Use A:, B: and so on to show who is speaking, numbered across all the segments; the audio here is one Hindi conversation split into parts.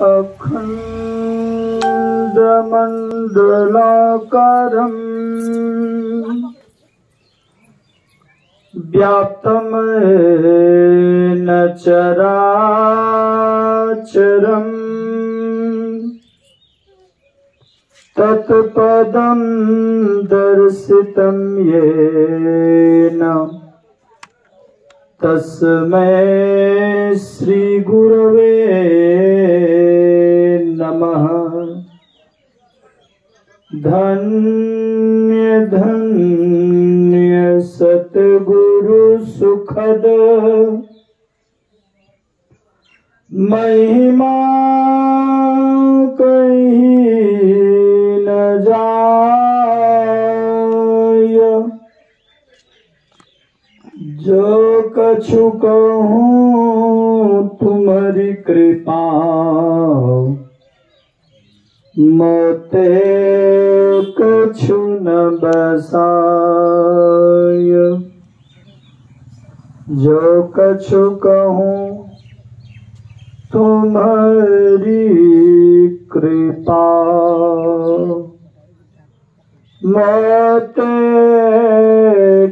A: अखण्डमण्डलाकारम् व्याप्तमेन चराचरम् तत्पदं दर्शितं येन तस्मै श्री गुरवे नमः। धन्य धन्य सतगुरु सुखद महिमा कहीं न जाय। जो कछु कहूँ तुम्हारी कृपा मोते कछु न बसाय। जो कछु कहूँ तुम्हारी कृपा मोते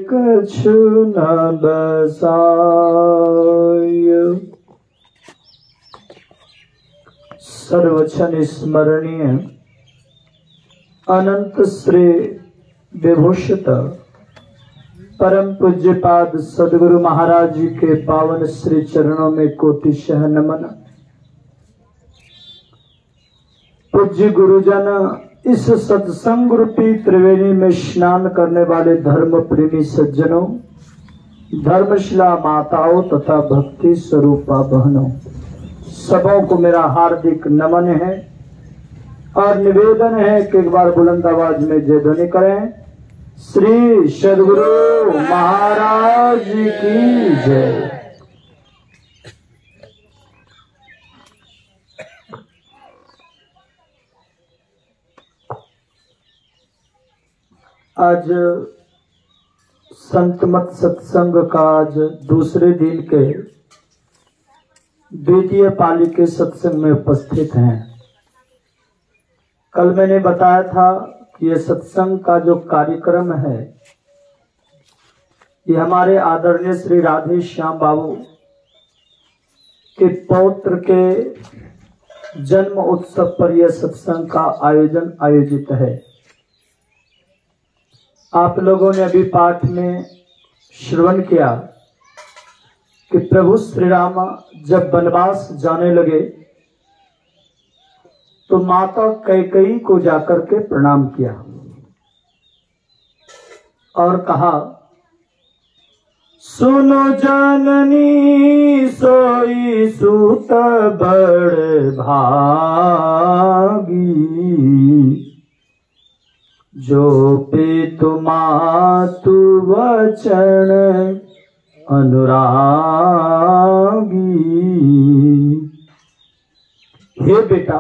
A: कछु न बसाय। सर्वक्षण स्मरणीय अनंत श्री विभूषित परम पूज्यपाद सदगुरु महाराज जी के पावन श्री चरणों में कोटिशः नमन। पूज्य गुरुजन, इस सत्संग रूपी त्रिवेणी में स्नान करने वाले धर्म प्रेमी सज्जनों, धर्मशिला माताओं तथा भक्ति स्वरूपा बहनों, सबों को मेरा हार्दिक नमन है और निवेदन है कि एक बार बुलंद आवाज में जय ध्वनि करें। श्री सद्गुरु महाराज की जय। आज संत मत सत्संग का आज दूसरे दिन के द्वितीय पाली के सत्संग में उपस्थित हैं। कल मैंने बताया था कि ये सत्संग का जो कार्यक्रम है ये हमारे आदरणीय श्री राधे श्याम बाबू के पौत्र के जन्म उत्सव पर यह सत्संग का आयोजन आयोजित है। आप लोगों ने अभी पाठ में श्रवण किया कि प्रभु श्री राम जब वनवास जाने लगे तो माता कैकेयी को जाकर के प्रणाम किया और कहा, सुनो जननी सोई सूत बड़ भागी, जो पितु मातु वचन अनुरागी। हे बेटा,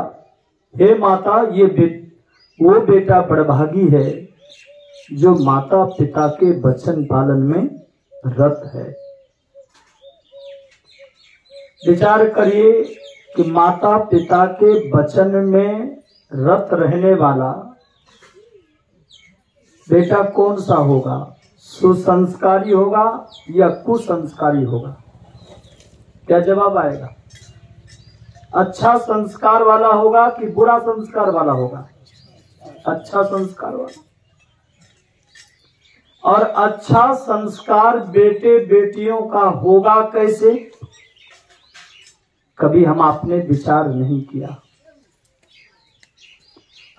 A: हे माता, वो बेटा बड़भागी है जो माता पिता के वचन पालन में रत है। विचार करिए कि माता पिता के वचन में रत रहने वाला बेटा कौन सा होगा? सुसंस्कारी होगा या कुसंस्कारी होगा? क्या जवाब आएगा? अच्छा संस्कार वाला होगा कि बुरा संस्कार वाला होगा? अच्छा संस्कार वाला। और अच्छा संस्कार बेटे बेटियों का होगा कैसे? कभी हम आपने विचार नहीं किया।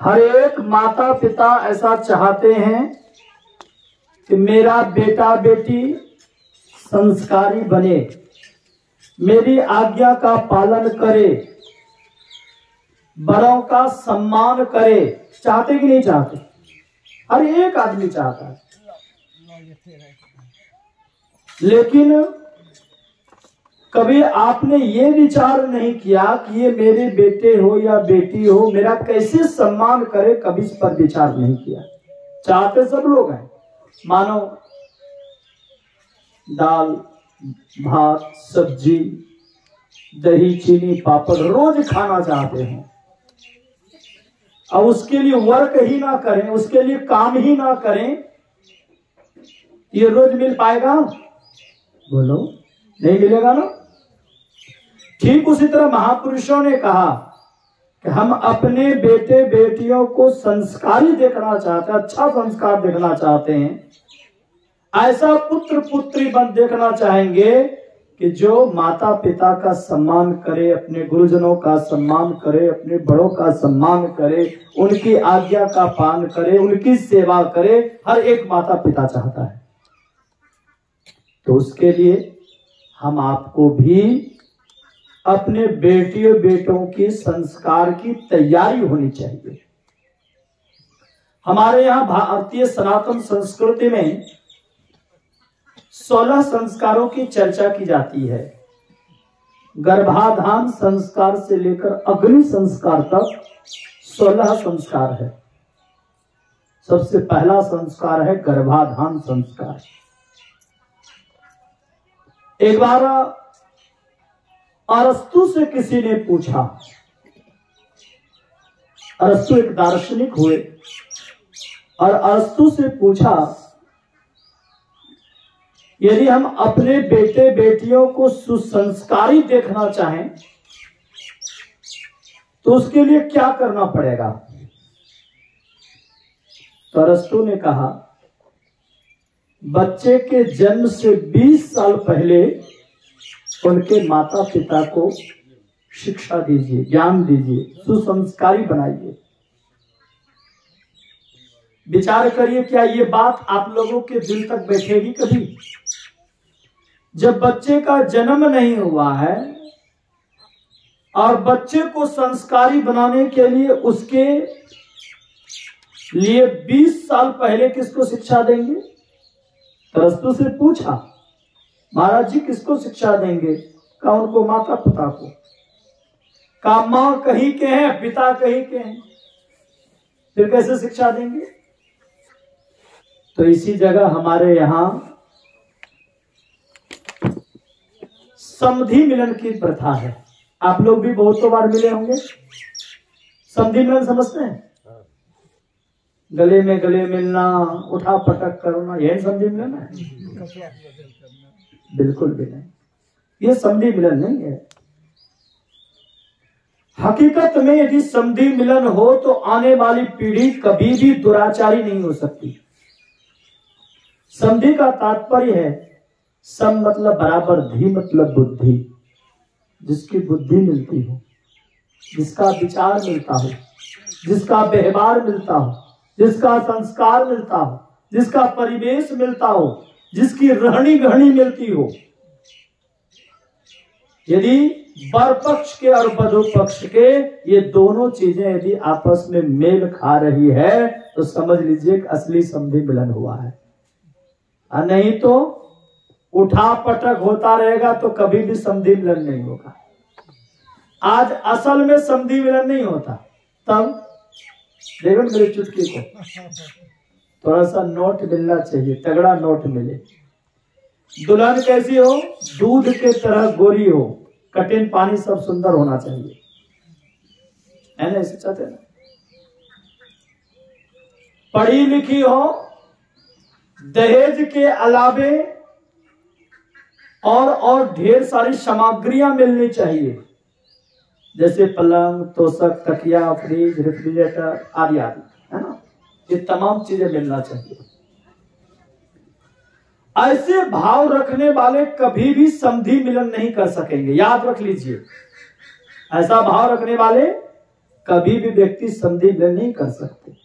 A: हर एक माता पिता ऐसा चाहते हैं कि मेरा बेटा बेटी संस्कारी बने, मेरी आज्ञा का पालन करे, बड़ों का सम्मान करे। चाहते कि नहीं चाहते? हर एक आदमी चाहता है। लेकिन कभी आपने ये विचार नहीं किया कि ये मेरे बेटे हो या बेटी हो, मेरा कैसे सम्मान करे, कभी इस पर विचार नहीं किया। चाहते सब लोग हैं, मानो दाल भात सब्जी दही चीनी पापड़ रोज खाना चाहते हैं, अब उसके लिए वर्क ही ना करें, उसके लिए काम ही ना करें, ये रोज मिल पाएगा? बोलो, नहीं मिलेगा ना। ठीक उसी तरह महापुरुषों ने कहा कि हम अपने बेटे बेटियों को संस्कारी देखना चाहते हैं, अच्छा संस्कार देखना चाहते हैं, ऐसा पुत्र पुत्री बन देखना चाहेंगे कि जो माता पिता का सम्मान करे, अपने गुरुजनों का सम्मान करे, अपने बड़ों का सम्मान करे, उनकी आज्ञा का पालन करे, उनकी सेवा करे, हर एक माता पिता चाहता है। तो उसके लिए हम आपको भी अपने बेटियों बेटों की संस्कार की तैयारी होनी चाहिए। हमारे यहाँ भारतीय सनातन संस्कृति में 16 संस्कारों की चर्चा की जाती है। गर्भाधान संस्कार से लेकर अग्नि संस्कार तक 16 संस्कार है। सबसे पहला संस्कार है गर्भाधान संस्कार। एक बार अरस्तु से किसी ने पूछा, अरस्तु एक दार्शनिक हुए, और अरस्तु से पूछा, यदि हम अपने बेटे बेटियों को सुसंस्कारी देखना चाहें तो उसके लिए क्या करना पड़ेगा? तो अरस्तु ने कहा, बच्चे के जन्म से 20 साल पहले उनके माता पिता को शिक्षा दीजिए, ज्ञान दीजिए, सुसंस्कारी बनाइए। विचार करिए, क्या ये बात आप लोगों के दिल तक बैठेगी कभी? जब बच्चे का जन्म नहीं हुआ है और बच्चे को संस्कारी बनाने के लिए उसके लिए 20 साल पहले किसको शिक्षा देंगे? अरस्तु से पूछा, महाराज जी किसको शिक्षा देंगे? कहा उनको माता पिता को। कहा मां कहीं के हैं, पिता कहीं के हैं, फिर कैसे शिक्षा देंगे? तो इसी जगह हमारे यहां समधि मिलन की प्रथा है। आप लोग भी बहुत बार मिले होंगे। समधि मिलन समझते हैं? गले में गले मिलना, उठा पटक करना, यही समधि मिलन है? बिल्कुल भी नहीं, ये समधि मिलन नहीं है। हकीकत में यदि समधि मिलन हो तो आने वाली पीढ़ी कभी भी दुराचारी नहीं हो सकती। समधि का तात्पर्य है, सम मतलब बराबर, धी मतलब बुद्धि। जिसकी बुद्धि मिलती हो, जिसका विचार मिलता हो, जिसका व्यवहार मिलता हो, जिसका संस्कार मिलता हो, जिसका परिवेश मिलता हो, जिसकी रहनी गहनी मिलती हो। यदि वर पक्ष के और वधू पक्ष के ये दोनों चीजें यदि आपस में मेल खा रही है तो समझ लीजिए कि असली समधि मिलन हुआ है। और नहीं तो उठा पटक होता रहेगा तो कभी भी समधि मिलन नहीं होगा। आज असल में समधि मिलन नहीं होता, तब देखो मेरी चुटकी को थोड़ा सा नोट मिलना चाहिए, तगड़ा नोट मिले। दुल्हन कैसी हो? दूध के तरह गोरी हो, कठिन पानी सब सुंदर होना चाहिए, है ना? इसे चाहते हैं ना? पढ़ी लिखी हो, दहेज के अलावे और ढेर सारी सामग्रियां मिलनी चाहिए, जैसे पलंग, तोशक, तकिया, फ्रिज, रेफ्रिजरेटर आदि आदि, है ना? ये तमाम चीजें मिलना चाहिए। ऐसे भाव रखने वाले कभी भी समधि मिलन नहीं कर सकेंगे, याद रख लीजिए। ऐसा भाव रखने वाले कभी भी व्यक्ति समधि मिलन नहीं कर सकते।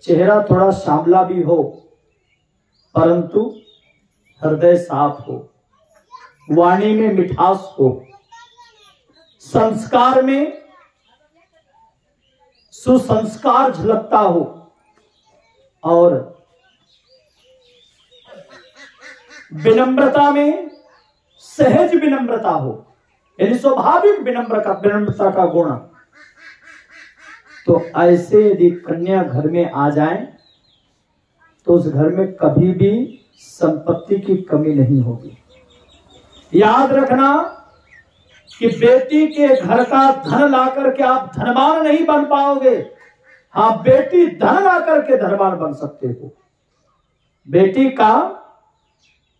A: चेहरा थोड़ा सांवला भी हो परंतु हृदय साफ हो, वाणी में मिठास हो, संस्कार में सुसंस्कार झलकता हो, और विनम्रता में सहज विनम्रता हो, यानी स्वाभाविक विनम्रता का गुण। तो ऐसे यदि कन्या घर में आ जाए तो उस घर में कभी भी संपत्ति की कमी नहीं होगी। याद रखना, कि बेटी के घर का धन ला करके आप धनवान नहीं बन पाओगे। हाँ, बेटी धन ला करके धनवान बन सकते हो।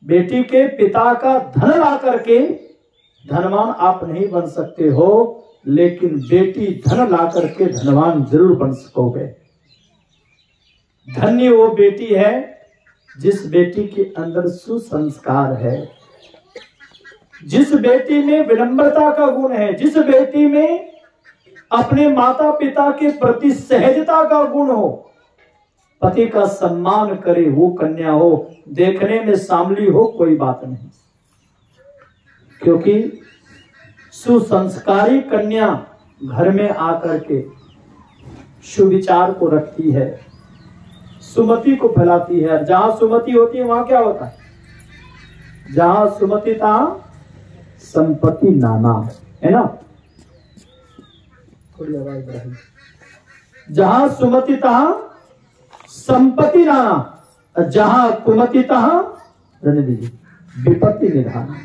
A: बेटी के पिता का धन ला करके धनवान आप नहीं बन सकते हो, लेकिन बेटी धन ला करके धनवान जरूर बन सकोगे। धन्य वो बेटी है जिस बेटी के अंदर सुसंस्कार है, जिस बेटी में विनम्रता का गुण है, जिस बेटी में अपने माता पिता के प्रति सहजता का गुण हो, पति का सम्मान करे, वो कन्या हो। देखने में सांवली हो कोई बात नहीं, क्योंकि सुसंस्कारी कन्या घर में आकर के सुविचार को रखती है, सुमति को फैलाती है। जहां सुमति होती है वहां क्या होता है? जहां सुमति तहां संपत्ति नाना, है ना? थोड़ी आवाज बढ़ाइए। जहां सुमति तहां संपत्ति नाना, जहां कुमति तहां रहने दीजिए विपत्ति निधान।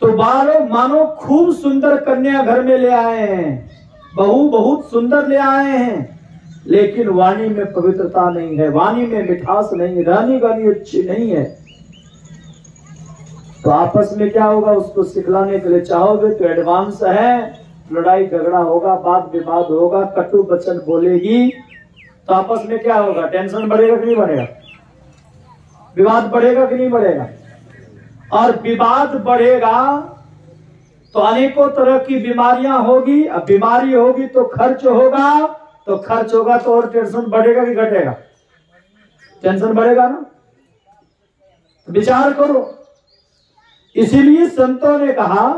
A: तो बालो मानो खूब सुंदर कन्या घर में ले आए हैं, बहू बहुत सुंदर ले आए हैं, लेकिन वाणी में पवित्रता नहीं है, वाणी में मिठास नहीं है, रहनी गानी अच्छी नहीं है। तो आपस में क्या होगा? उसको सिखलाने के लिए चाहोगे तो एडवांस है, लड़ाई झगड़ा होगा, बात विवाद होगा, कटु वचन बोलेगी, तो आपस में क्या होगा? टेंशन बढ़ेगा कि नहीं बढ़ेगा? विवाद बढ़ेगा कि नहीं बढ़ेगा? और विवाद बढ़ेगा तो अनेकों तरह की बीमारियां होगी। अब बीमारी होगी तो खर्च होगा, तो खर्च होगा तो और टेंशन बढ़ेगा कि घटेगा? टेंशन बढ़ेगा ना। तो विचार करो। इसीलिए संतों ने कहा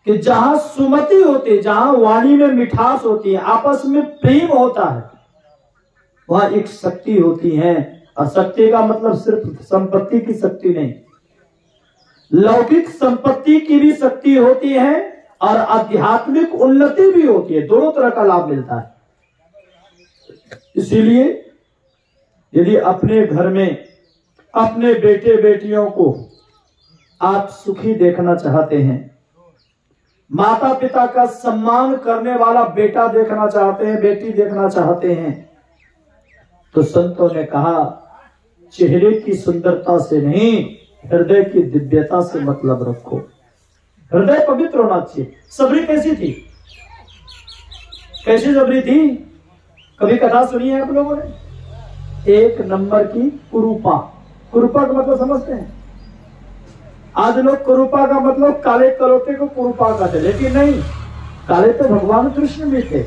A: कि जहां सुमति होती है, जहां वाणी में मिठास होती है, आपस में प्रेम होता है, वहां एक शक्ति होती है। और शक्ति का मतलब सिर्फ संपत्ति की शक्ति नहीं, लौकिक संपत्ति की भी शक्ति होती है और आध्यात्मिक उन्नति भी होती है। दोनों तरह का लाभ मिलता है। इसीलिए यदि अपने घर में अपने बेटे बेटियों को आप सुखी देखना चाहते हैं, माता पिता का सम्मान करने वाला बेटा देखना चाहते हैं, बेटी देखना चाहते हैं, तो संतों ने कहा चेहरे की सुंदरता से नहीं, हृदय की दिव्यता से मतलब रखो। हृदय पवित्र होना चाहिए। सबरी कैसी थी? कैसी सबरी थी? कभी कथा सुनी है आप लोगों ने? एक नंबर की कुरूपा। कुरूपा का मतलब समझते हैं? आज लोग कुरूपा का मतलब काले कलोटे को कुरूपा कहते, लेकिन नहीं, काले तो भगवान कृष्ण भी थे।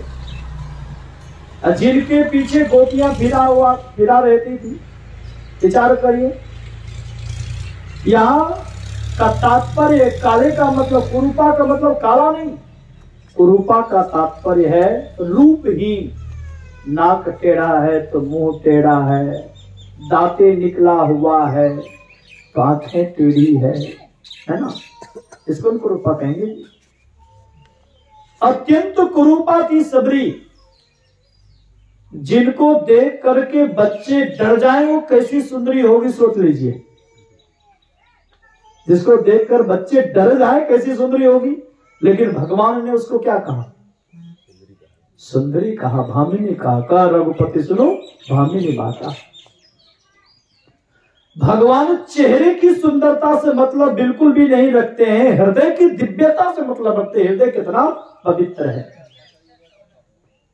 A: जिनके पीछे गोपियां फिरा रहती थी। विचार करिए, यहां का तात्पर्य काले का मतलब, कुरूपा का मतलब काला नहीं, कुरूपा का तात्पर्य है रूपहीन। नाक टेढ़ा है तो मुंह टेढ़ा है, दांते निकला हुआ है तो आंखें टेढ़ी है ना? इसको हम कुरूपा कहेंगे। अत्यंत कुरूपा थी सबरी, जिनको देख करके बच्चे डर जाएं, वो कैसी सुंदरी होगी सोच लीजिए। जिसको देखकर बच्चे डर जाए कैसी सुंदरी होगी। लेकिन भगवान ने उसको क्या कहा? सुंदरी कहा, भामिनी कहा। का रघुपति सुनो भामिनी माता। भगवान चेहरे की सुंदरता से मतलब बिल्कुल भी नहीं रखते हैं, हृदय की दिव्यता से मतलब रखते हैं। हृदय कितना पवित्र है,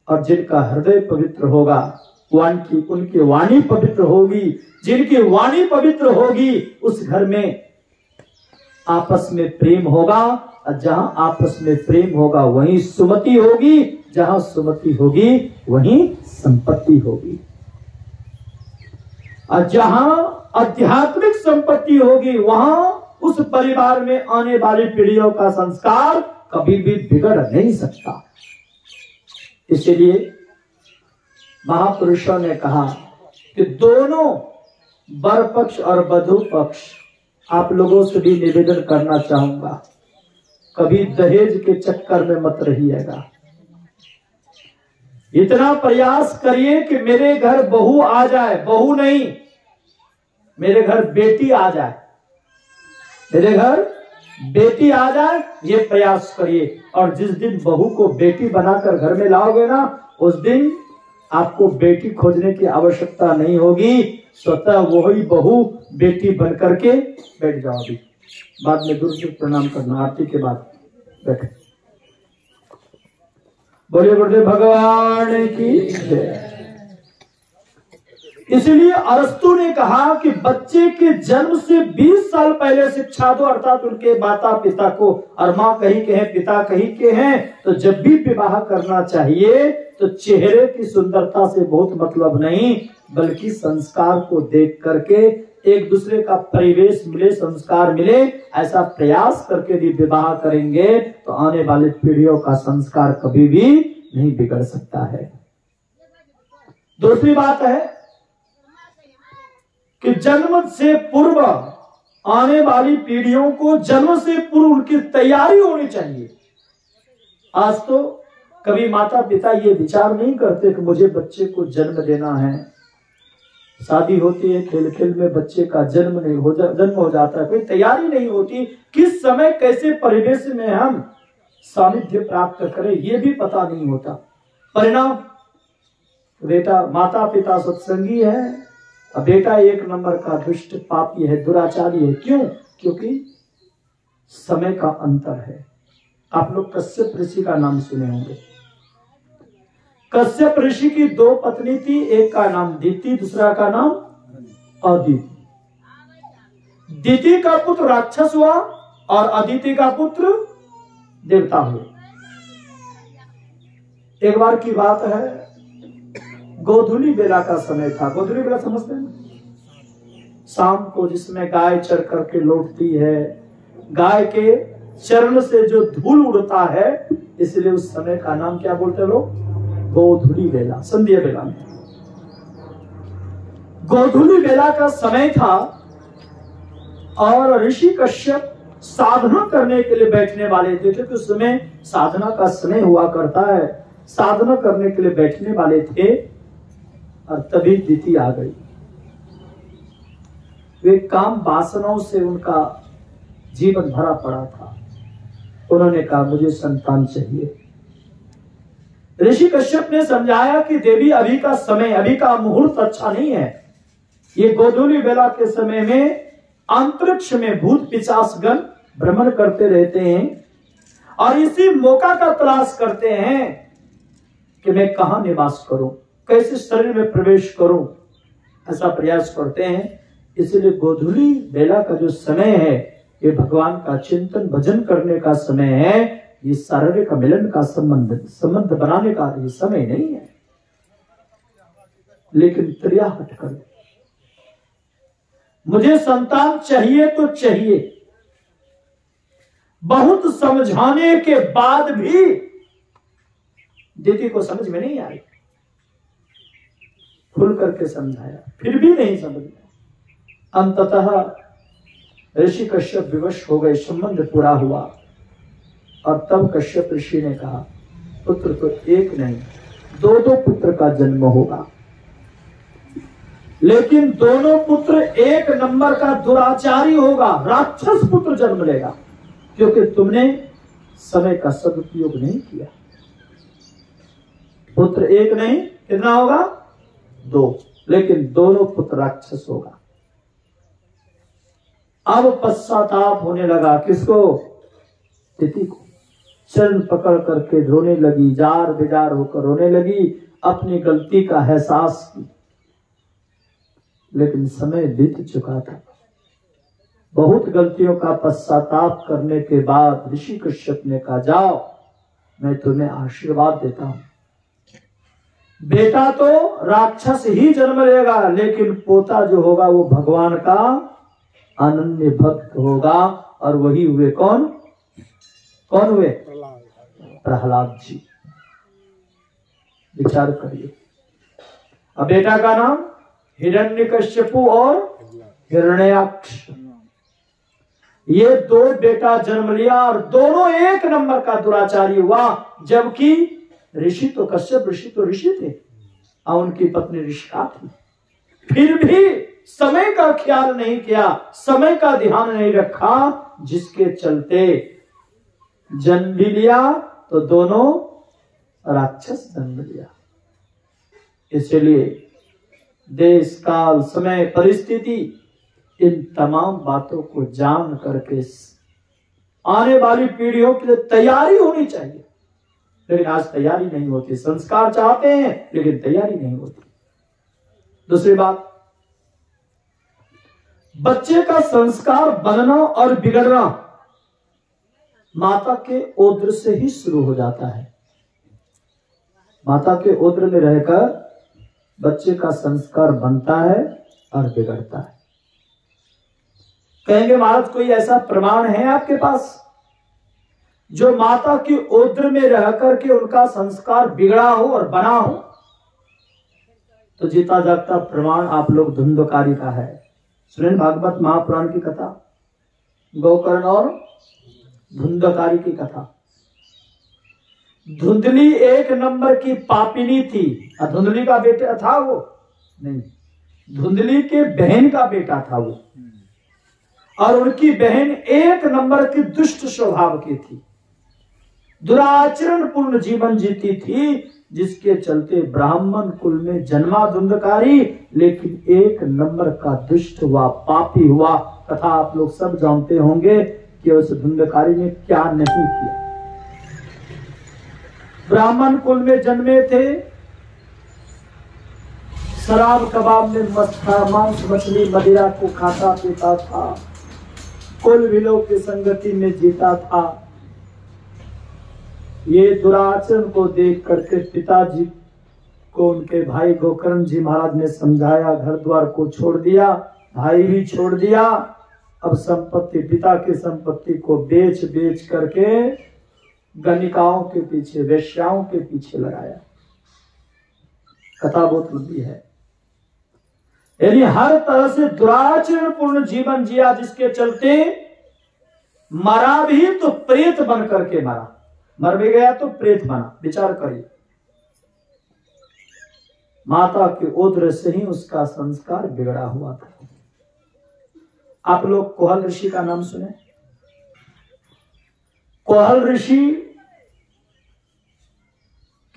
A: और जिनका हृदय पवित्र होगा उनकी वाणी पवित्र होगी। जिनकी वाणी पवित्र होगी उस घर में आपस में प्रेम होगा, और जहां आपस में प्रेम होगा वहीं सुमति होगी, जहां सुमति होगी वहीं संपत्ति होगी। और जहां आध्यात्मिक संपत्ति होगी वहां उस परिवार में आने वाली पीढ़ियों का संस्कार कभी भी बिगड़ नहीं सकता। इसलिए महापुरुषों ने कहा कि दोनों वर पक्ष और वधू पक्ष, आप लोगों से भी निवेदन करना चाहूंगा, कभी दहेज के चक्कर में मत रहिएगा। इतना प्रयास करिए कि मेरे घर बहू आ जाए, बहू नहीं, मेरे घर बेटी आ जाए, मेरे घर बेटी आ जाए ये प्रयास करिए। और जिस दिन बहू को बेटी बनाकर घर में लाओगे ना, उस दिन आपको बेटी खोजने की आवश्यकता नहीं होगी, स्वतः वही बहू बेटी बन करके बैठ जाओगी। बाद में दूर से प्रणाम करना, आरती के बाद बैठे। बोलिए गुरुदेव भगवान की जय। इसलिए अरस्तु ने कहा कि बच्चे के जन्म से 20 साल पहले शिक्षा दो, अर्थात उनके माता पिता को। और माँ कहीं के हैं, पिता कहीं के हैं, तो जब भी विवाह करना चाहिए तो चेहरे की सुंदरता से बहुत मतलब नहीं, बल्कि संस्कार को देख करके, एक दूसरे का परिवेश मिले, संस्कार मिले, ऐसा प्रयास करके यदि विवाह करेंगे तो आने वाली पीढ़ियों का संस्कार कभी भी नहीं बिगड़ सकता है। दूसरी बात है कि जन्म से पूर्व आने वाली पीढ़ियों को जन्म से पूर्व उनकी तैयारी होनी चाहिए। आज तो कभी माता पिता ये विचार नहीं करते कि मुझे बच्चे को जन्म देना है। शादी होती है, खेल खेल में बच्चे का जन्म हो जाता है, कोई तैयारी नहीं होती, किस समय कैसे परिवेश में हम सानिध्य प्राप्त करें ये भी पता नहीं होता। परिणाम बेटा, माता पिता सत्संगी है, अब बेटा एक नंबर का दुष्ट पापी है, दुराचारी है। क्यों? क्योंकि समय का अंतर है। आप लोग कश्यप ऋषि का नाम सुने होंगे। कश्यप ऋषि की 2 पत्नी थी, एक का नाम दीति, दूसरा का नाम अदिति। दीति का पुत्र राक्षस हुआ और अदिति का पुत्र देवता हुए। एक बार की बात है, गोधूली बेला का समय था। गोधूली बेला समझते हैं? शाम को जिसमें गाय चर करके लौटती है, गाय के चरण से जो धूल उड़ता है, इसलिए उस समय का नाम क्या बोलते लोग? गोधूली बेला, संध्या बेला में। गोधूली बेला का समय था और ऋषि कश्यप साधना करने के लिए बैठने वाले थे, क्योंकि उस समय साधना का समय हुआ करता है। साधना करने के लिए बैठने वाले थे और तभी दीति आ गई। वे काम वासनाओं से उनका जीवन भरा पड़ा था। उन्होंने कहा मुझे संतान चाहिए। ऋषि कश्यप ने समझाया कि देवी अभी का समय, अभी का मुहूर्त अच्छा नहीं है। ये गोधूली बेला के समय में अंतरिक्ष में भूत पिशाचगण भ्रमण करते रहते हैं और इसी मौका का तलाश करते हैं कि मैं कहां निवास करूं, कैसे शरीर में प्रवेश करूं, ऐसा प्रयास करते हैं। इसलिए गोधूली बेला का जो समय है ये भगवान का चिंतन भजन करने का समय है। ये शारीरिक मिलन का संबंध बनाने का ये समय नहीं है। लेकिन त्रिया हट कर मुझे संतान चाहिए तो चाहिए। बहुत समझाने के बाद भी दीदी को समझ में नहीं आई। खुल करके समझाया, फिर भी नहीं समझ में। अंततः ऋषि कश्यप विवश हो गए, संबंध पूरा हुआ। और तब कश्यप ऋषि ने कहा पुत्र तो एक नहीं 2 पुत्र का जन्म होगा, लेकिन दोनों पुत्र एक नंबर का दुराचारी होगा, राक्षस पुत्र जन्म लेगा, क्योंकि तुमने समय का सदुपयोग नहीं किया। पुत्र एक नहीं, कितना होगा? 2, लेकिन दोनों पुत्र राक्षस होगा। अब पश्चाताप होने लगा। किसको? तिथि को। चरण पकड़ करके रोने लगी, जार बेजार होकर रोने लगी, अपनी गलती का एहसास की। लेकिन समय बीत चुका था। बहुत गलतियों का पश्चाताप करने के बाद ऋषि कश्यप ने कहा जाओ मैं तुम्हें आशीर्वाद देता हूं। बेटा तो राक्षस ही जन्म लेगा, लेकिन पोता जो होगा वो भगवान का अनन्य भक्त होगा। और वही हुए कौन? कौन हुए? प्रहलाद जी। विचार करिए। अब बेटा का नाम हिरण्यकश्यपु और हिरण्याक्ष। ये 2 बेटा जन्म लिया और दोनों एक नंबर का दुराचारी हुआ। जबकि ऋषि तो कश्यप ऋषि थे और उनकी पत्नी ऋषिका थी। फिर भी समय का ख्याल नहीं किया, समय का ध्यान नहीं रखा, जिसके चलते जन्म भी लिया तो दोनों राक्षस जन्म लिया। इसलिए देश काल समय परिस्थिति इन तमाम बातों को जान करके आने वाली पीढ़ियों के लिए तैयारी होनी चाहिए। लेकिन आज तैयारी नहीं होती। संस्कार चाहते हैं लेकिन तैयारी नहीं होती। दूसरी बात, बच्चे का संस्कार बनना और बिगड़ना माता के ओद्र से ही शुरू हो जाता है। माता के ओद्र में रहकर बच्चे का संस्कार बनता है और बिगड़ता है। कहेंगे महाराज कोई ऐसा प्रमाण है आपके पास जो माता की ओद्र में रहकर के उनका संस्कार बिगड़ा हो और बना हो? तो जीता जागता प्रमाण आप लोग धुंधकारी का है। सुनें भागवत महापुराण की कथा, गोकर्ण और धुंधकारी की कथा। धुंधली एक नंबर की पापिनी थी। धुंधली का बेटा था वो? नहीं, धुंधली के बहन का बेटा था वो। और उनकी बहन एक नंबर की दुष्ट स्वभाव की थी, दुराचरण पूर्ण जीवन जीती थी, जिसके चलते ब्राह्मण कुल में जन्मा धुंधकारी, लेकिन एक नंबर का दुष्ट हुआ, पापी हुआ। कथा आप लोग सब जानते होंगे कि उस धुंधकारी ने क्या नहीं किया। ब्राह्मण कुल में जन्मे थे, शराब कबाब में मस्त था, मांस मछली मदिरा को खाता पीता था, कुल विलोक की संगति में जीता था। ये दुराचरण को देख करके पिताजी को उनके भाई गोकर्ण जी महाराज ने समझाया, घर द्वार को छोड़ दिया, भाई भी छोड़ दिया। अब संपत्ति, पिता की संपत्ति को बेच बेच करके गणिकाओं के पीछे, वेश्याओं के पीछे लगाया। कथा बहुत लंबी है। यानी हर तरह से दुराचरण पूर्ण जीवन जिया, जिसके चलते मरा भी तो प्रेत बन करके मरा। मर भी गया तो प्रेत बना। विचार करिए, माता के ओद्र से ही उसका संस्कार बिगड़ा हुआ था। आप लोग कोहल ऋषि का नाम सुने? कोहल ऋषि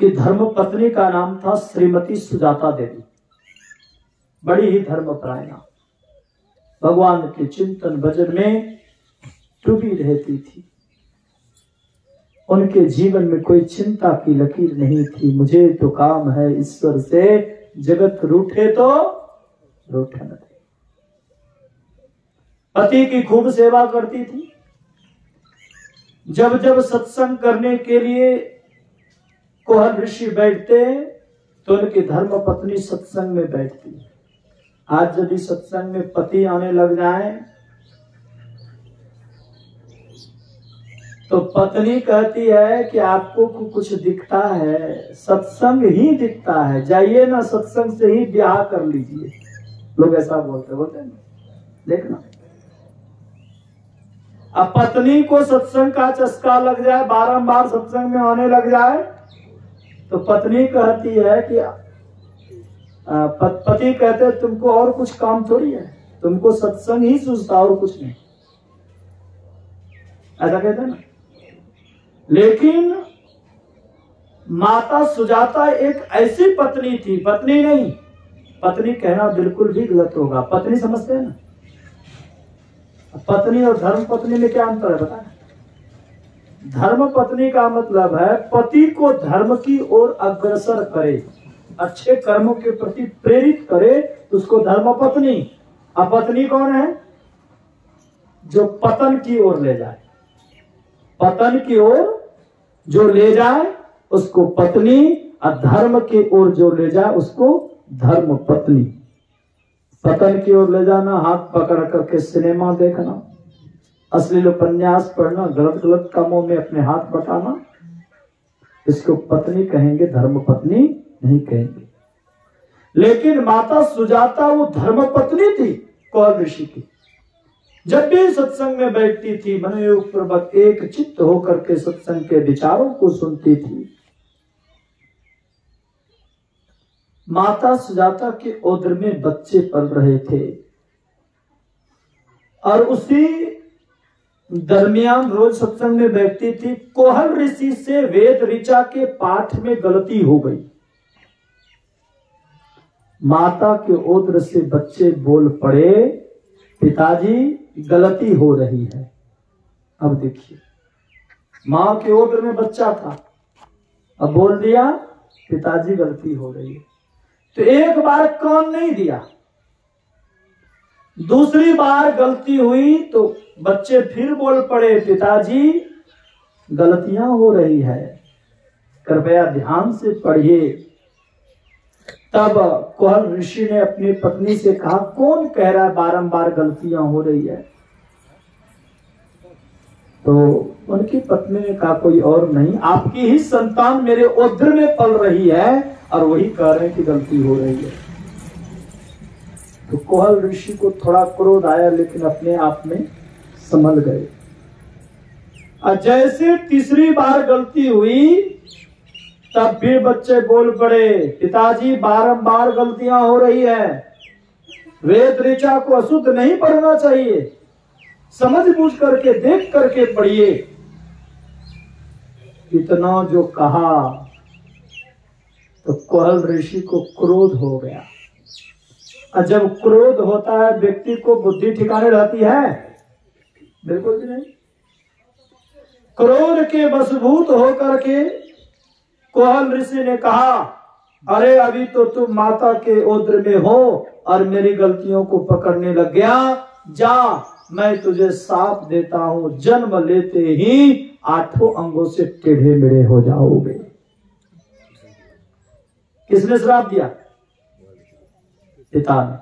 A: की धर्म पत्नी का नाम था श्रीमती सुजाता देवी। बड़ी ही धर्मपरायणा, भगवान के चिंतन भजन में डूबी रहती थी। उनके जीवन में कोई चिंता की लकीर नहीं थी। मुझे तो काम है ईश्वर से, जगत रूठे तो रूठे न थे। पति की खूब सेवा करती थी। जब जब सत्संग करने के लिए कोहल ऋषि बैठते तो उनकी धर्म पत्नी सत्संग में बैठती। आज यदि सत्संग में पति आने लग जाए तो पत्नी कहती है कि आपको कुछ दिखता है, सत्संग ही दिखता है, जाइए ना सत्संग से ही ब्याह कर लीजिए। लोग ऐसा बोलते हैं, देखना। अब पत्नी को सत्संग का चस्का लग जाए, बारंबार सत्संग में आने लग जाए, तो पत्नी कहती है कि पति कहते हैं तुमको और कुछ काम थोड़ी है, तुमको सत्संग ही सूझता और कुछ नहीं, ऐसा कहते हैं ना। लेकिन माता सुजाता एक ऐसी पत्नी थी, पत्नी नहीं, पत्नी कहना बिल्कुल भी गलत होगा, पत्नी समझते हैं ना। पत्नी और धर्म पत्नी में क्या अंतर है बताएं? धर्म पत्नी का मतलब है पति को धर्म की ओर अग्रसर करे, अच्छे कर्मों के प्रति प्रेरित करे, तो उसको धर्म पत्नी। अपत्नी कौन है? जो पतन की ओर ले जाए, पतन की ओर जो ले जाए उसको पत्नी, और धर्म की ओर जो ले जाए उसको धर्म पत्नी। पतन की ओर ले जाना, हाथ पकड़ करके सिनेमा देखना, अश्लील उपन्यास पढ़ना, गलत गलत कामों में अपने हाथ बटाना, इसको पत्नी कहेंगे, धर्म पत्नी नहीं कहेंगे। लेकिन माता सुजाता वो धर्म पत्नी थी कोहल ऋषि की। जब भी सत्संग में बैठती थी, मनोयोग पूर्वक एक चित्त होकर के सत्संग के विचारों को सुनती थी। माता सुजाता के उदर में बच्चे पल रहे थे और उसी दरमियान रोज सत्संग में बैठती थी। कोहल ऋषि से वेद ऋचा के पाठ में गलती हो गई। माता के उदर से बच्चे बोल पड़े, पिताजी गलती हो रही है। अब देखिए, मां के उदर में बच्चा था, अब बोल दिया पिताजी गलती हो रही है। तो एक बार कान नहीं दिया, दूसरी बार गलती हुई तो बच्चे फिर बोल पड़े, पिताजी गलतियां हो रही है, कृपया ध्यान से पढ़िए। तब कोहल ऋषि ने अपनी पत्नी से कहा, कौन कह रहा है बारंबार गलतियां हो रही है? तो उनकी पत्नी ने कहा, कोई और नहीं, आपकी ही संतान मेरे उदर में पल रही है और वही कह रहे हैं कि गलती हो रही है। तो कोहल ऋषि को थोड़ा क्रोध आया, लेकिन अपने आप में संभल गए। और जैसे तीसरी बार गलती हुई तब भी बच्चे बोल पड़े, पिताजी बारंबार गलतियां हो रही है, वेद ऋचा को अशुद्ध नहीं पढ़ना चाहिए, समझ बूझ करके देख करके पढ़िए। इतना जो कहा तो कोहल ऋषि को क्रोध हो गया। और जब क्रोध होता है व्यक्ति को बुद्धि ठिकाने रहती है? बिल्कुल भी नहीं। क्रोध के वशभूत होकर के कोहल ऋषि ने कहा, अरे अभी तो तुम माता के उदर में हो और मेरी गलतियों को पकड़ने लग गया, जा मैं तुझे साप देता हूं, जन्म लेते ही 8 अंगों से टेढ़े मेढ़े हो जाओगे। किसने श्राप दिया? पिता ने।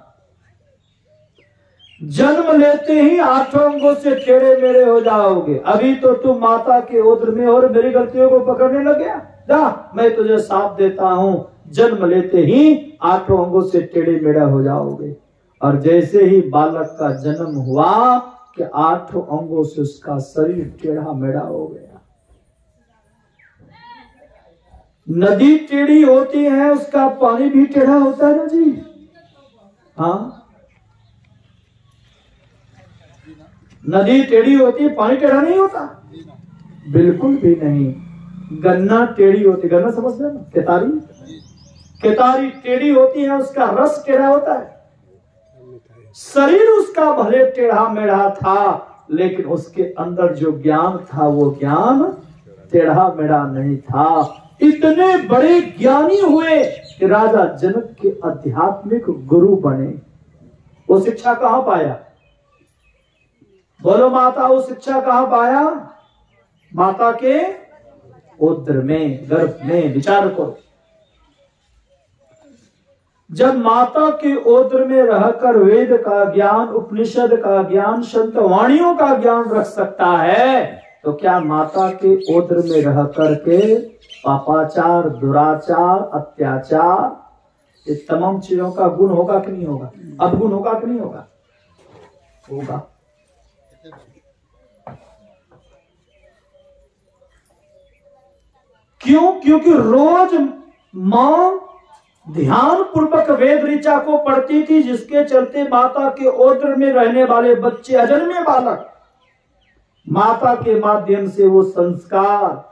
A: जन्म लेते ही 8 अंगों से टेढ़े मेढ़े हो जाओगे। अभी तो तुम माता के उदर में और मेरी गलतियों को पकड़ने लग गया, जा मैं तुझे साप देता हूं, जन्म लेते ही 8 अंगों से टेढ़े मेढ़ा हो जाओगे। और जैसे ही बालक का जन्म हुआ कि 8 अंगों से उसका शरीर टेढ़ा मेढ़ा हो गया। नदी टेढ़ी होती है, उसका पानी भी टेढ़ा होता है ना जी? हाँ, नदी टेढ़ी होती है, पानी टेढ़ा नहीं होता? बिल्कुल भी नहीं। गन्ना टेढ़ी होती, गन्ना समझते हैं ना, केतारी, केतारी टेढ़ी होती है, उसका रस टेढ़ा होता है। शरीर उसका भले टेढ़ा मेढ़ा था, लेकिन उसके अंदर जो ज्ञान था वो ज्ञान टेढ़ा मेढ़ा नहीं था। इतने बड़े ज्ञानी हुए कि राजा जनक के आध्यात्मिक गुरु बने। वो शिक्षा कहां पाया? बोलो माता, वो शिक्षा कहां पाया? माता के उदर में, गर्भ में। विचार करो, जब माता के उदर में रहकर वेद का ज्ञान, उपनिषद का ज्ञान, संत वाणियों का ज्ञान रख सकता है, तो क्या माता के उदर में रह करके पापाचार, दुराचार, अत्याचार, ये तमाम चीजों का गुण होगा कि नहीं होगा? अवगुण होगा कि नहीं होगा? होगा। क्यों? क्योंकि रोज मां ध्यान पूर्वक वेद ऋचा को पढ़ती थी, जिसके चलते माता के उदर में रहने वाले बच्चे, अजन्मे बालक, माता के माध्यम से वो संस्कार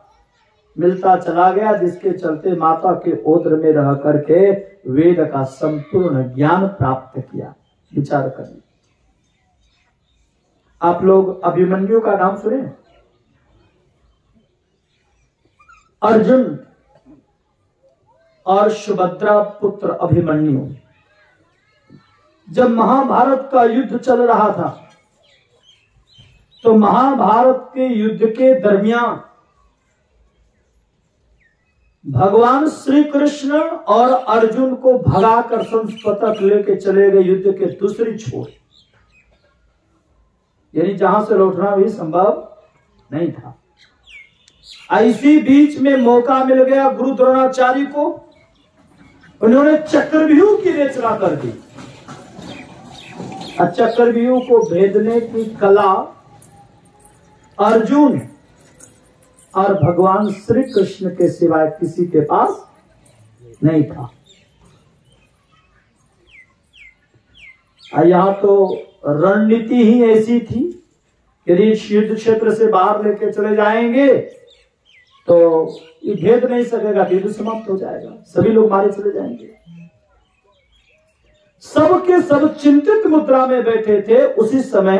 A: मिलता चला गया, जिसके चलते माता के उदर में रह करके वेद का संपूर्ण ज्ञान प्राप्त किया। विचार करिए। आप लोग अभिमन्यु का नाम सुने? अर्जुन और सुभद्रा पुत्र अभिमन्यु, जब महाभारत का युद्ध चल रहा था, तो महाभारत के युद्ध के दरमियान भगवान श्री कृष्ण और अर्जुन को भगाकर संस्पतक लेके चले गए युद्ध के दूसरी छोर, यानी जहां से लौटना भी संभव नहीं था। ऐसी बीच में मौका मिल गया गुरु द्रोणाचार्य को, उन्होंने चक्रव्यूह की रचना कर दी। चक्रव्यूह को भेदने की कला अर्जुन और भगवान श्री कृष्ण के सिवाय किसी के पास नहीं था। यहाँ तो रणनीति ही ऐसी थी, यदि युद्ध क्षेत्र से बाहर लेके चले जाएंगे तो ये भेद नहीं सकेगा, युद्ध समाप्त हो जाएगा, सभी लोग मारे चले जाएंगे। सबके सब चिंतित मुद्रा में बैठे थे। उसी समय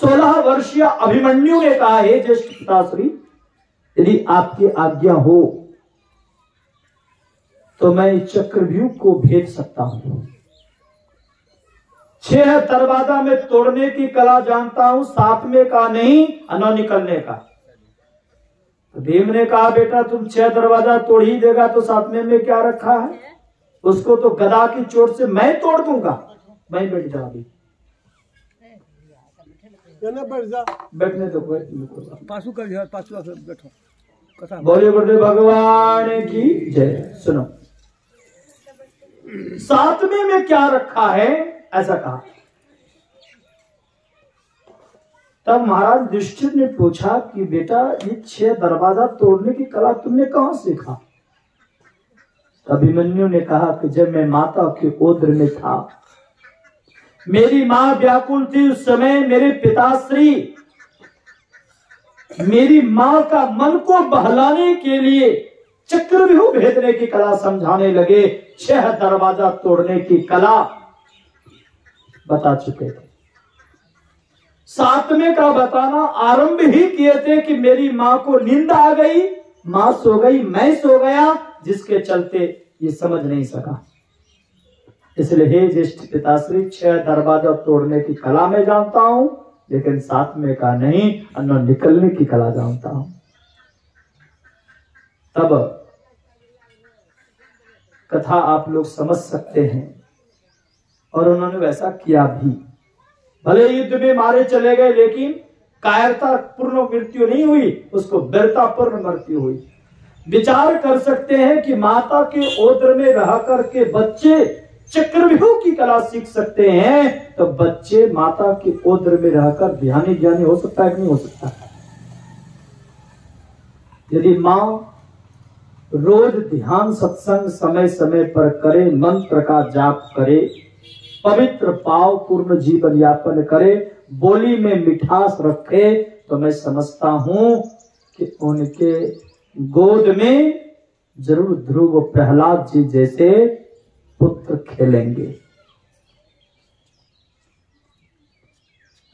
A: 16 वर्षीय अभिमन्यु ने कहा, हे ज्येष्ठ पिताश्री, यदि आपकी आज्ञा हो तो मैं चक्रव्यूह को भेद सकता हूं। 6 दरवाजा में तोड़ने की कला जानता हूं, 7वें का नहीं, न निकलने का। तो भीम ने कहा, बेटा तुम 6 दरवाजा तोड़ ही देगा तो 7वें में क्या रखा है? उसको तो गदा की चोट से मैं तोड़ दूंगा। मैं बैठ जा, अभी बैठने तो
B: पासू कर, पासू बैठो।
A: बोले गुरुदेव भगवान की जय। सुनो, 7वें में क्या रखा है, ऐसा कहा। तब महाराज युधिष्ठिर ने पूछा कि बेटा ये 6 दरवाजा तोड़ने की कला तुमने कहां सीखा? अभिमन्यु ने कहा कि जब मैं माता के ओद्र में था, मेरी मां व्याकुल थी, उस समय मेरे पिताश्री मेरी मां का मन को बहलाने के लिए चक्रव्यूह भेदने की कला समझाने लगे। 6 दरवाजा तोड़ने की कला बता चुके थे। 7वें का बताना आरंभ ही किए थे कि मेरी मां को नींद आ गई, मां सो गई, मैं सो गया, जिसके चलते ये समझ नहीं सका। इसलिए हे ज्येष्ठ पिताश्री, 6 दरवाजा तोड़ने की कला मैं जानता हूं, लेकिन 7वें का नहीं, अन्य निकलने की कला जानता हूं। तब कथा आप लोग समझ सकते हैं, और उन्होंने वैसा किया भी। भले युद्ध में मारे चले गए, लेकिन कायरता पूर्ण मृत्यु नहीं हुई, उसको वीरता पूर्ण मृत्यु हुई। विचार कर सकते हैं कि माता के ओद्र में रह करके बच्चे चक्रव्यूह की कला सीख सकते हैं, तो बच्चे माता के ओद्र में रहकर ध्यानी ज्ञानी हो सकता है कि नहीं हो सकता? यदि मां रोज ध्यान सत्संग समय समय पर करे, मंत्र का जाप करे, पवित्र पाव पूर्ण जीवन यापन करे, बोली में मिठास रखे, तो मैं समझता हूं कि उनके गोद में जरूर ध्रुव प्रहलाद जी जैसे पुत्र खेलेंगे।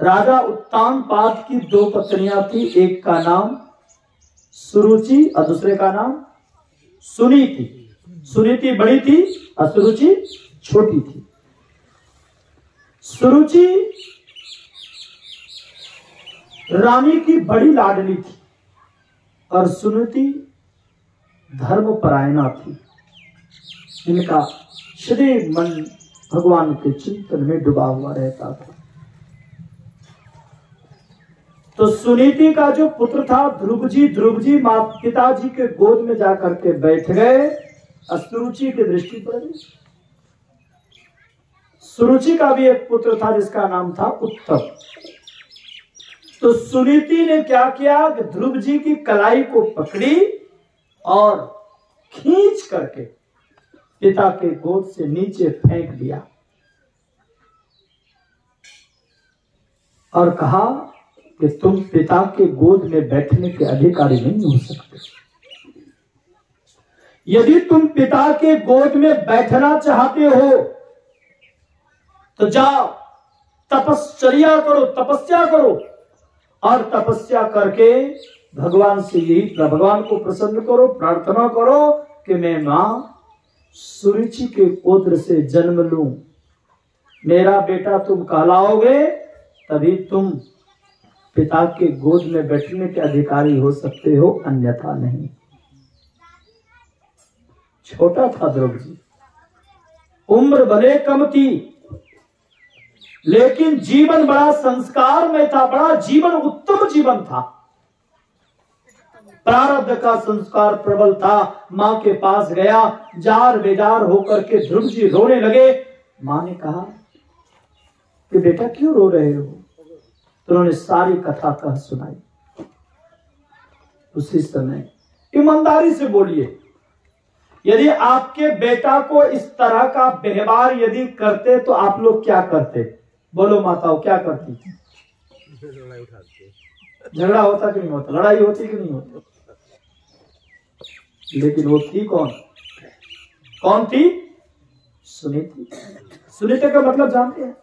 A: राजा उत्तानपाद की 2 पत्नियां थी, एक का नाम सुरुचि और दूसरे का नाम सुनीति। सुनीति बड़ी थी और सुरुचि छोटी थी। सुरुचि रानी की बड़ी लाडली थी और सुनीति धर्मपरायणा थी। इनका सदैव मन भगवान के चिंतन में डूबा हुआ रहता था। तो सुनीति का जो पुत्र था ध्रुव जी माँ पिताजी के गोद में जाकर के बैठ गए। सुरुचि की दृष्टि पड़ गई। सुरुचि का भी एक पुत्र था जिसका नाम था उत्तम। तो सुनीति ने क्या किया कि ध्रुव जी की कलाई को पकड़ी और खींच करके पिता के गोद से नीचे फेंक दिया और कहा कि तुम पिता के गोद में बैठने के अधिकारी नहीं हो सकते। यदि तुम पिता के गोद में बैठना चाहते हो तो जाओ तपश्चर्या करो, तपस्या करो और तपस्या करके भगवान से यही भगवान को प्रसन्न करो, प्रार्थना करो कि मैं मां सुरुचि के पुत्र से जन्म लूं। मेरा बेटा तुम कहलाओगे तभी तुम पिता के गोद में बैठने के अधिकारी हो सकते हो, अन्यथा नहीं। छोटा था ध्रुव जी, उम्र भले कम थी लेकिन जीवन बड़ा संस्कार में था, बड़ा जीवन उत्तम जीवन था। प्रारब्ध का संस्कार प्रबल था। मां के पास गया, जार बेजार होकर के ध्रुव जी रोने लगे। मां ने कहा कि बेटा क्यों रो रहे हो? तो उन्होंने सारी कथा कह सुनाई। उसी समय ईमानदारी से बोलिए, यदि आपके बेटा को इस तरह का व्यवहार यदि करते तो आप लोग क्या करते? बोलो माताओं, क्या करती? झगड़ा होता कि नहीं होता? लड़ाई होती कि नहीं होती? लेकिन वो थी कौन? कौन थी? सुनीति। सुनीति का मतलब जानते हैं?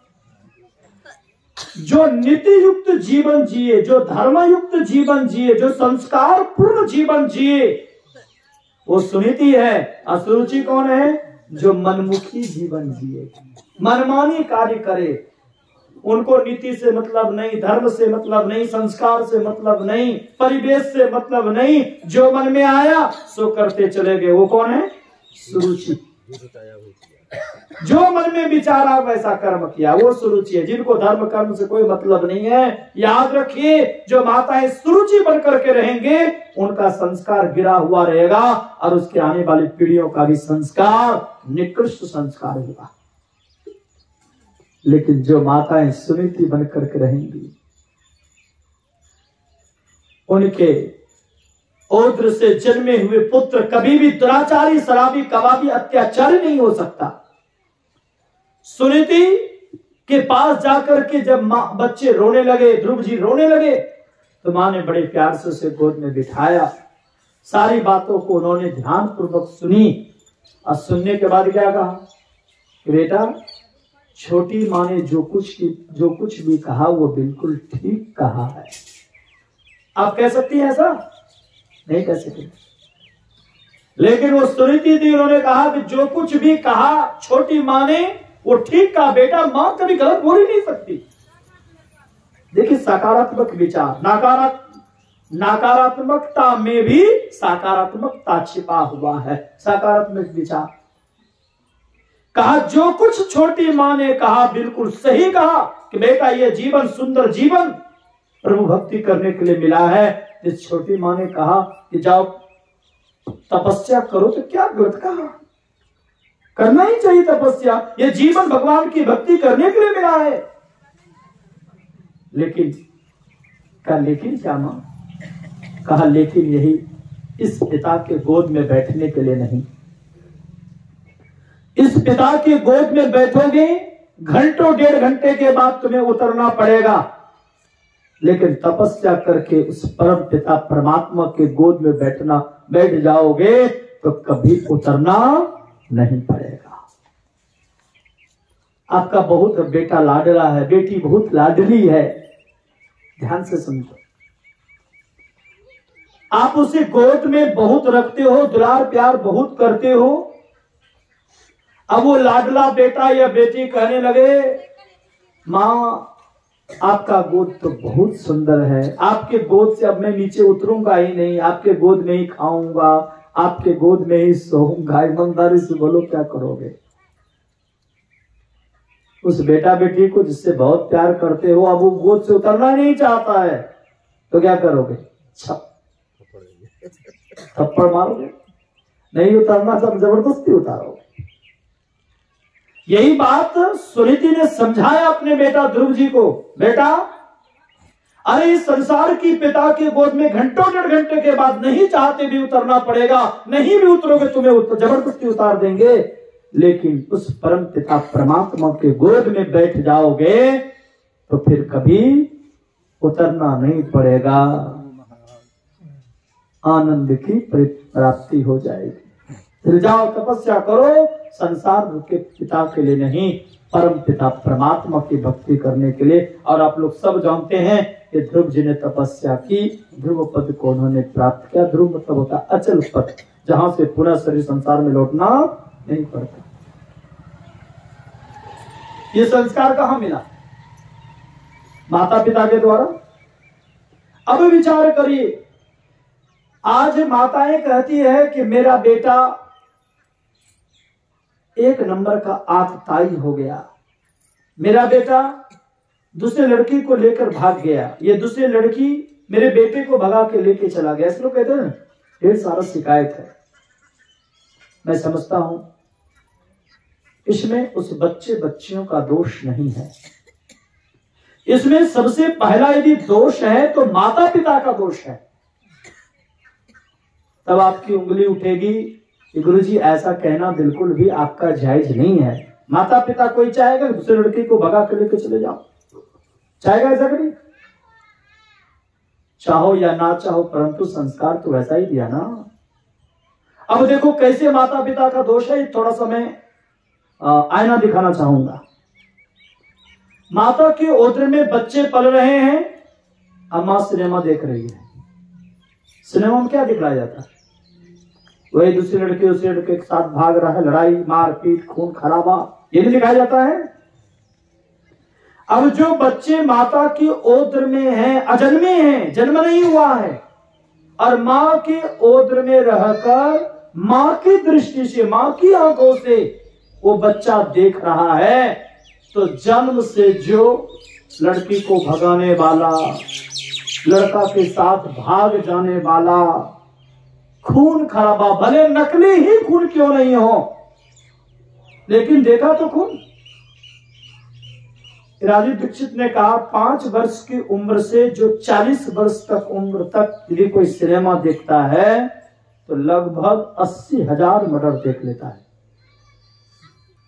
A: जो नीति युक्त जीवन जिए, जो धर्म युक्त जीवन जिए, जो संस्कार पूर्ण जीवन जिए, वो सुनीति है। असुरुचि कौन है? जो मनमुखी जीवन जिए, मनमानी कार्य करे, उनको नीति से मतलब नहीं, धर्म से मतलब नहीं, संस्कार से मतलब नहीं, परिवेश से मतलब नहीं, जो मन में आया सो करते चले गए। वो कौन है? सुरुचि। जो मन में विचारा वैसा कर्म किया, वो सुरुचि है। जिनको धर्म कर्म से कोई मतलब नहीं है, याद रखिए, जो माताएं सुरुचि बन करके रहेंगे उनका संस्कार गिरा हुआ रहेगा और उसके आने वाली पीढ़ियों का भी संस्कार निकृष्ट संस्कार होगा। लेकिन जो माताएं सुनीति बन करके रहेंगी, उनके औद्र से जन्मे हुए पुत्र कभी भी दुराचारी, शराबी, कबाबी, अत्याचारी नहीं हो सकता। सुनीति के पास जाकर के जब बच्चे रोने लगे, ध्रुव जी रोने लगे, तो मां ने बड़े प्यार से उसे गोद में बिठाया। सारी बातों को उन्होंने ध्यान पूर्वक सुनी और सुनने के बाद क्या कहा कि बेटा, छोटी मां ने जो कुछ भी कहा वो बिल्कुल ठीक कहा है। आप कह सकती हैं ऐसा? नहीं कह सकते। लेकिन वो सुनीति थी, उन्होंने कहा कि जो कुछ भी कहा छोटी मां ने वो ठीक कहा। बेटा, मां कभी गलत बोल ही नहीं सकती। देखिए, सकारात्मक विचार, नकारात्मकता में भी सकारात्मकता छिपा हुआ है। सकारात्मक विचार कहा, जो कुछ छोटी मां ने कहा बिल्कुल सही कहा कि बेटा, ये जीवन सुंदर जीवन प्रभु भक्ति करने के लिए मिला है। इस छोटी मां ने कहा कि जाओ तपस्या करो, तो क्या गलत कहा? करना ही चाहिए तपस्या, ये जीवन भगवान की भक्ति करने के लिए मिला है। लेकिन क्या मां? कहा, लेकिन यही इस पिता के गोद में बैठने के लिए नहीं। इस पिता के गोद में बैठोगे, घंटों 1.5 घंटे के बाद तुम्हें उतरना पड़ेगा, लेकिन तपस्या करके उस परम पिता परमात्मा के गोद में बैठ जाओगे तो कभी उतरना नहीं पड़ेगा। आपका बहुत बेटा लाडला है, बेटी बहुत लाडली है, ध्यान से समझो। आप उसे गोद में बहुत रखते हो, दुलार प्यार बहुत करते हो। अब वो लाडला बेटा या बेटी कहने लगे, मां आपका गोद तो बहुत सुंदर है, आपके गोद से अब मैं नीचे उतरूंगा ही नहीं, आपके गोद में ही खाऊंगा, आपके गोद में ही सोऊंगा। ईमानदारी से बोलो, क्या करोगे? उस बेटा बेटी को जिससे बहुत प्यार करते हो, अब वो गोद से उतरना नहीं चाहता है, तो क्या करोगे? थप्पड़ मारोगे? नहीं उतरना, सब जबरदस्ती उतारोगे। यही बात सुनीति ने समझाया अपने बेटा ध्रुव जी को। बेटा, अरे इस संसार की पिता के गोद में घंटों 1.5 घंटे के बाद नहीं चाहते भी उतरना पड़ेगा, नहीं भी उतरोगे तुम्हें जबरदस्ती उतार देंगे, लेकिन उस परम पिता परमात्मा के गोद में बैठ जाओगे तो फिर कभी उतरना नहीं पड़ेगा, आनंद की प्राप्ति हो जाएगी। फिर जाओ तपस्या करो, संसार के पिता के लिए नहीं, परम पिता परमात्मा की भक्ति करने के लिए। और आप लोग सब जानते हैं कि ध्रुव जी ने तपस्या की, ध्रुव पद को उन्होंने प्राप्त किया। ध्रुव मतलब होता अचल पद, जहां से पुनः शरीर संसार में लौटना नहीं पड़ता। ये संस्कार कहां मिला? माता पिता के द्वारा। अब विचार करिए, आज माताएं कहती है कि मेरा बेटा 1 नंबर का आतताई हो गया, मेरा बेटा दूसरे लड़की को लेकर भाग गया, ये दूसरी लड़की मेरे बेटे को भगा के लेके चला गया। ऐसे लोग कहते हैं, ढेर सारा शिकायत है। मैं समझता हूं इसमें उस बच्चियों का दोष नहीं है। इसमें सबसे पहला यदि दोष है तो माता पिता का दोष है। तब आपकी उंगली उठेगी कि गुरुजी ऐसा कहना बिल्कुल भी आपका जायज नहीं है। माता पिता कोई चाहेगा कि दूसरे लड़की को भगा कर लेके चले जाओ, चाहेगा ऐसा कभी? चाहो या ना चाहो, परंतु संस्कार तो वैसा ही दिया ना। अब देखो कैसे माता पिता का दोष है, थोड़ा सा मैं आईना दिखाना चाहूंगा। माता के ओद्र में बच्चे पल रहे हैं, अम्मा सिनेमा देख रही है। सिनेमा में क्या दिखलाया जाता है? वही दूसरी लड़के उसी लड़के के साथ भाग रहा है, लड़ाई मारपीट खून खराबा, ये नहीं दिखाया जाता है। अब जो बच्चे माता की ओद्र में हैं, अजन्मे हैं, जन्म नहीं हुआ है, और मां के ओद्र में रहकर मां की दृष्टि से, मां की आंखों से वो बच्चा देख रहा है, तो जन्म से जो लड़की को भगाने वाला, लड़का के साथ भाग जाने वाला, खून खराबा, भले नकली ही खून क्यों नहीं हो, लेकिन देखा तो खून। राजीव दीक्षित ने कहा 5 वर्ष की उम्र से जो 40 वर्ष तक उम्र तक यदि कोई सिनेमा देखता है तो लगभग 80,000 मर्डर देख लेता है।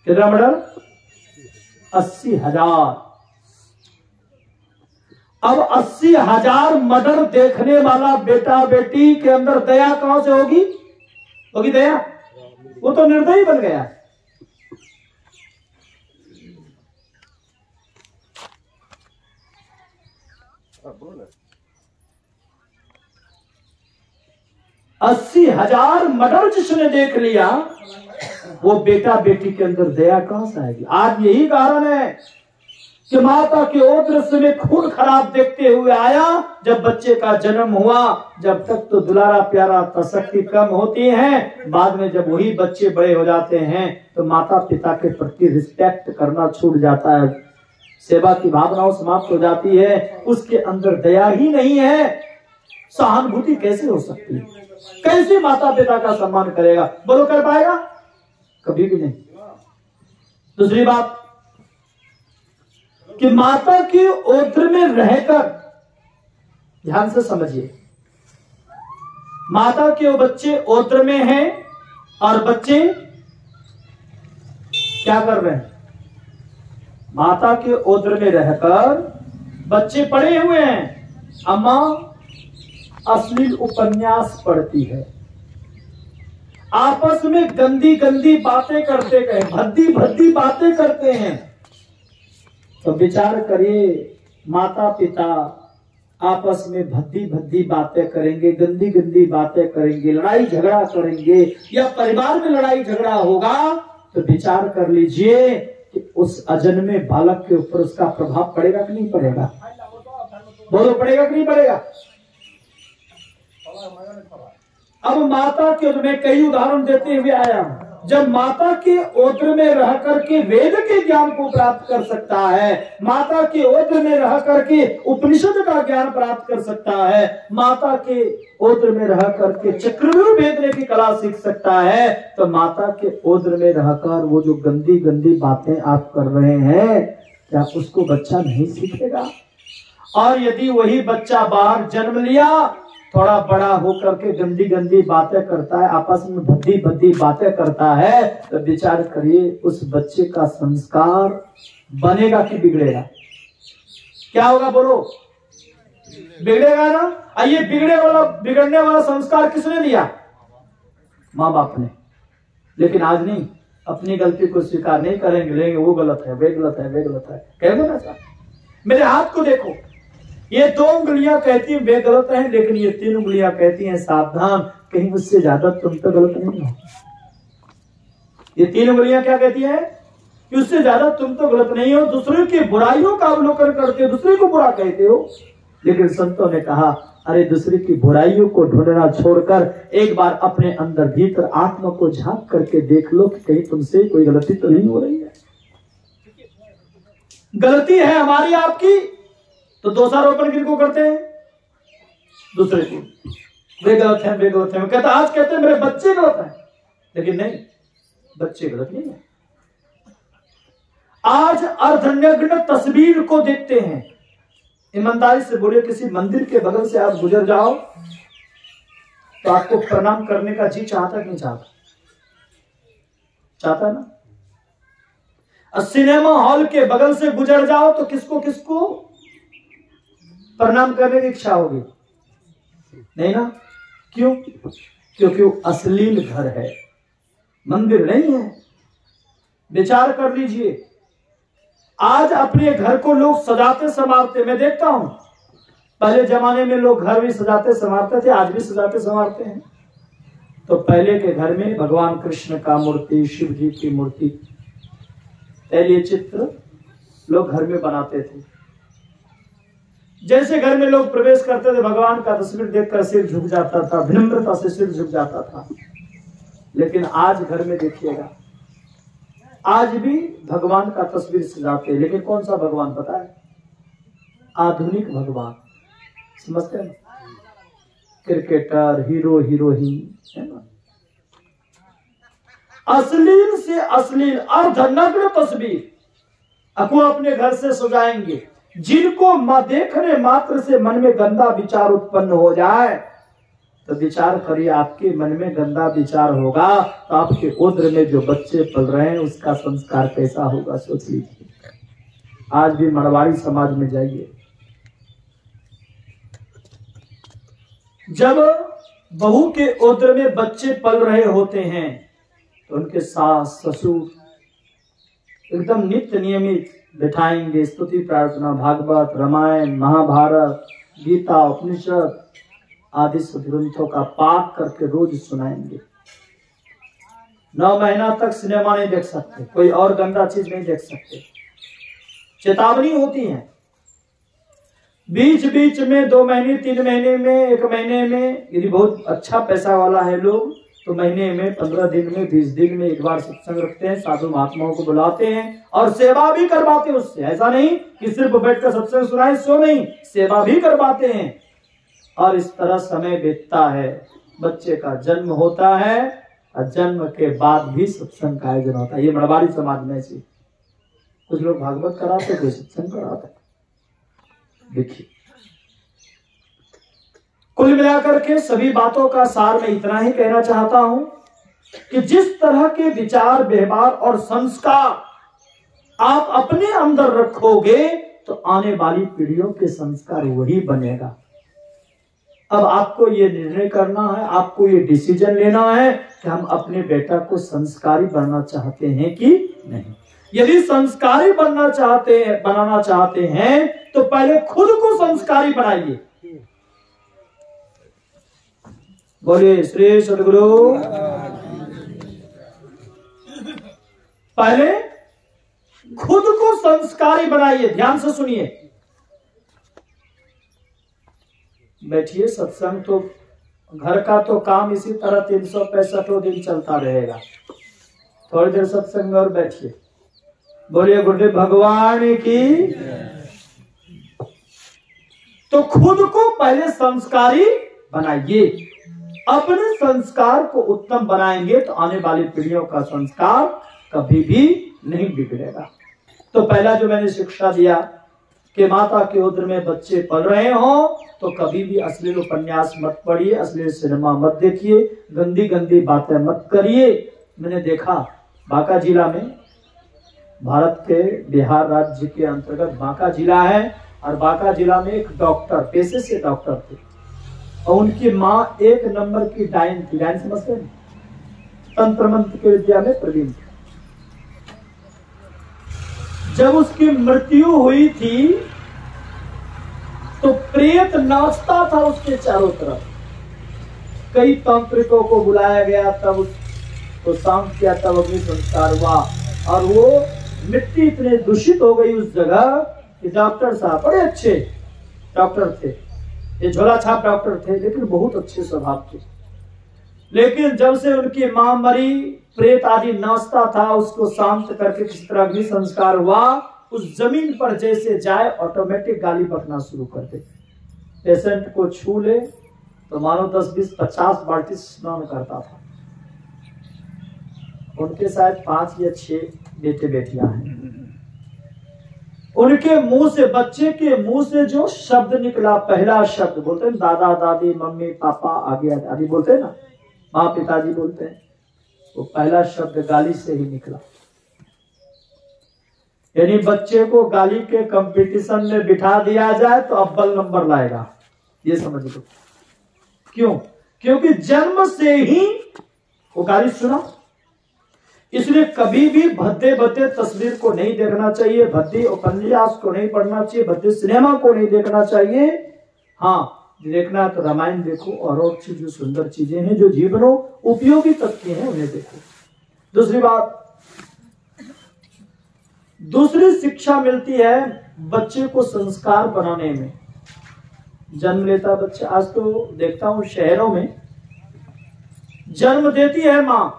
A: कितना मर्डर? 80,000। अब 80,000 मर्डर देखने वाला बेटा बेटी के अंदर दया कहां से होगी? होगी दया? वो तो निर्दयी बन गया। अस्सी 80,000 मर्डर जिसने देख लिया, वो बेटा बेटी के अंदर दया कहां से आएगी? आज यही कारण है कि माता के ओद्र से में खून खराब देखते हुए आया। जब बच्चे का जन्म हुआ, जब तक तो दुलारा प्यारा तसक्ति कम होती है, बाद में जब वही बच्चे बड़े हो जाते हैं तो माता पिता के प्रति रिस्पेक्ट करना छूट जाता है, सेवा की भावनाओं समाप्त हो जाती है, उसके अंदर दया ही नहीं है। सहानुभूति कैसे हो सकती है? कैसे माता पिता का सम्मान करेगा? बोलो कर पाएगा? कभी भी नहीं। दूसरी बात कि माता के ओद्र में रहकर, ध्यान से समझिए, माता के वो बच्चे ओद्र में हैं और बच्चे क्या कर रहे हैं? माता के ओद्र में रहकर बच्चे पड़े हुए हैं। अम्मा अश्लील उपन्यास पढ़ती है, आपस में गंदी गंदी बातें करते गए, भद्दी भद्दी बातें करते हैं। तो विचार करिए, माता पिता आपस में भद्दी भद्दी बातें करेंगे, गंदी गंदी बातें करेंगे, लड़ाई झगड़ा करेंगे, या परिवार में लड़ाई झगड़ा होगा, तो विचार कर लीजिए कि उस अजन्मे बालक के ऊपर उसका प्रभाव पड़ेगा कि नहीं पड़ेगा? बोलो, पड़ेगा कि नहीं पड़ेगा? अब माता के ओद्र में कई उदाहरण देते हुए आया। जब माता के ओद्र में रह करके वेद के ज्ञान को प्राप्त कर सकता है, माता के ओद्र में रह करके उपनिषद का ज्ञान प्राप्त कर सकता है, माता के ओद्र में रह करके चक्रव्यूह भेदने की कला सीख सकता है, तो माता के ओद्र में रहकर वो जो गंदी गंदी बातें आप कर रहे हैं, क्या उसको बच्चा नहीं सीखेगा? और यदि वही बच्चा बाहर जन्म लिया, थोड़ा बड़ा होकर के गंदी गंदी बातें करता है, आपस में भद्दी भद्दी बातें करता है, तो विचार करिए उस बच्चे का संस्कार बनेगा कि बिगड़ेगा? क्या होगा? बोलो, बिगड़ेगा ना। ये बिगड़ने वाला संस्कार किसने दिया? माँ बाप ने। लेकिन आज नहीं, अपनी गलती को स्वीकार नहीं करेंगे, वो गलत है, वे गलत है, वे गलत है, कहेंगे ना सर। मेरे हाथ को देखो, ये 2 उंगलियां कहती हैं वे गलत हैं, लेकिन ये 3 उंगलियां कहती हैं सावधान, कहीं उससे ज्यादा तुम तो गलत नहीं हो। ये 3 उंगलियां क्या कहती हैं? कि उससे ज्यादा तुम तो गलत नहीं हो। दूसरे की बुराइयों का अवलोकन करते हो, दूसरे को बुरा कहते हो। लेकिन संतों ने कहा, अरे दूसरे की बुराइयों को ढूंढना छोड़कर एक बार अपने अंदर भीतर आत्मा को झांक करके देख लो कि कहीं तुमसे कोई गलती तो नहीं हो रही है। गलती है हमारी आपकी, तो दोषारोपण किनको करते हैं? दूसरे को। वे गलत हैं, वे गलत हैं। कहता आज कहते हैं मेरे बच्चे गलत हैं, लेकिन नहीं, बच्चे गलत नहीं है। आज अर्धनग्न तस्वीर को देखते हैं। ईमानदारी से बोलिए, किसी मंदिर के बगल से आप गुजर जाओ तो आपको प्रणाम करने का जी चाहता कि नहीं चाहता? चाहता ना। और सिनेमा हॉल के बगल से गुजर जाओ तो किसको किसको प्रणाम करने की इच्छा होगी? नहीं ना? क्यों? क्योंकि वो अश्लील घर है, मंदिर नहीं है। विचार कर लीजिए, आज अपने घर को लोग सजाते संवारते, मैं देखता हूं पहले जमाने में लोग घर भी सजाते संवारते थे, आज भी सजाते संवारते हैं। तो पहले के घर में भगवान कृष्ण का मूर्ति, शिव जी की मूर्ति, पहले चित्र लोग घर में बनाते थे। जैसे घर में लोग प्रवेश करते थे, भगवान का तस्वीर देखकर सिर झुक जाता था, विनम्रता से सिर झुक जाता था। लेकिन आज घर में देखिएगा, आज भी भगवान का तस्वीर सजाते, लेकिन कौन सा भगवान पता है? आधुनिक भगवान, समझते हैं? क्रिकेटर, हीरो, हीरोइन, है ना? अश्लील से अश्लील अर्धनग्न तस्वीर आपको अपने घर से सजाएंगे, जिनको देखने मात्र से मन में गंदा विचार उत्पन्न हो जाए तो विचार करिए, आपके मन में गंदा विचार होगा तो आपके उदर में जो बच्चे पल रहे हैं उसका संस्कार कैसा होगा, सोच लीजिए। आज भी मारवाड़ी समाज में जाइए, जब बहू के उदर में बच्चे पल रहे होते हैं तो उनके सास ससुर एकदम नित्य नियमित बिठाएंगे, स्तुति प्रार्थना, भागवत, रामायण, महाभारत, गीता, उपनिषद आदि ग्रंथों का पाठ करके रोज सुनाएंगे। 9 महीना तक सिनेमा नहीं देख सकते, कोई और गंदा चीज नहीं देख सकते, चेतावनी होती है। बीच बीच में 2 महीने, 3 महीने में, 1 महीने में, यदि बहुत अच्छा पैसा वाला है लोग तो महीने में, 15 दिन में, 20 दिन में एक बार सत्संग रखते हैं, साधु महात्माओं को बुलाते हैं और सेवा भी करवाते हैं उससे। ऐसा नहीं कि सिर्फ बैठकर सत्संग सुनाए, सो नहीं, सेवा भी करवाते हैं। और इस तरह समय बीतता है, बच्चे का जन्म होता है और जन्म के बाद भी सत्संग का आयोजन होता है। ये मारवाड़ी समाज में से कुछ लोग भागवत कराते, कोई सत्संग कराते। देखिए, कुल मिलाकर के सभी बातों का सार मैं इतना ही कहना चाहता हूं कि जिस तरह के विचार, व्यवहार और संस्कार आप अपने अंदर रखोगे तो आने वाली पीढ़ियों के संस्कार वही बनेगा। अब आपको ये निर्णय करना है, आपको ये डिसीजन लेना है कि हम अपने बेटा को संस्कारी बनना चाहते हैं कि नहीं। यदि संस्कारी बनाना चाहते हैं तो पहले खुद को संस्कारी बनाइए। बोलिए श्री सद्गुरु। पहले खुद को संस्कारी बनाइए। ध्यान से सुनिए, बैठिए, सत्संग तो घर का तो काम इसी तरह 365 दिन चलता रहेगा। थोड़ी देर सत्संग और बैठिए। बोलिए गुरुदेव भगवान की। तो खुद को पहले संस्कारी बनाइए। अपने संस्कार को उत्तम बनाएंगे तो आने वाली पीढ़ियों का संस्कार कभी भी नहीं बिगड़ेगा। तो पहला जो मैंने शिक्षा दिया कि माता के उदर में बच्चे पल रहे हो तो कभी भी अश्लील उपन्यास मत पढ़िए, अश्लील सिनेमा मत देखिए, गंदी गंदी बातें मत करिए। मैंने देखा बांका जिला में, भारत के बिहार राज्य के अंतर्गत बांका जिला है, और बांका जिला में एक डॉक्टर, पेशे से डॉक्टर थे, और उनकी माँ 1 नंबर की डायन थी। डायन समझते हैं? तंत्र मंत्र के विद्या में प्रवीण थी। जब उसकी मृत्यु हुई थी तो प्रेत नाचता था उसके चारों तरफ। कई तांत्रिकों को बुलाया गया, तब उसको शांत किया, तब अग्नि संस्कार हुआ। और वो मिट्टी इतने दूषित हो गई उस जगह कि डॉक्टर साहब बड़े अच्छे डॉक्टर थे, ये झोला छाप डॉक्टर थे, लेकिन बहुत अच्छे स्वभाव थे। लेकिन जब से उनकी मां मरी, प्रेत आदि नाचता था, उसको शांत करके किसी तरह अग्नि संस्कार हुआ, उस जमीन पर जैसे जाए ऑटोमेटिक गाली बकना शुरू कर दे। पेशेंट को छू ले तो मानो 10, 20, 50 बाल्टी स्नान करता था। उनके शायद 5 या 6 बेटे बेटियां हैं। उनके मुंह से, बच्चे के मुंह से जो शब्द निकला, पहला शब्द बोलते हैं दादा दादी मम्मी पापा आगे आदि बोलते हैं ना, माँ पिताजी बोलते हैं, वो पहला शब्द गाली से ही निकला। यानी बच्चे को गाली के कंपटीशन में बिठा दिया जाए तो अव्वल नंबर लाएगा, ये समझ लो। क्यों? क्योंकि जन्म से ही वो गाली सुना। इसलिए कभी भी भद्दे भद्दे तस्वीर को नहीं देखना चाहिए, भद्दे उपन्यास को नहीं पढ़ना चाहिए, भद्दे सिनेमा को नहीं देखना चाहिए। हाँ, देखना तो रामायण देखो और चीज जो सुंदर चीजें हैं, जो जीवनों उपयोगी तथ्य हैं, उन्हें देखो। दूसरी बात, दूसरी शिक्षा मिलती है बच्चे को संस्कार बनाने में। जन्म लेता बच्चा, आज तो देखता हूं शहरों में जन्म देती है मां,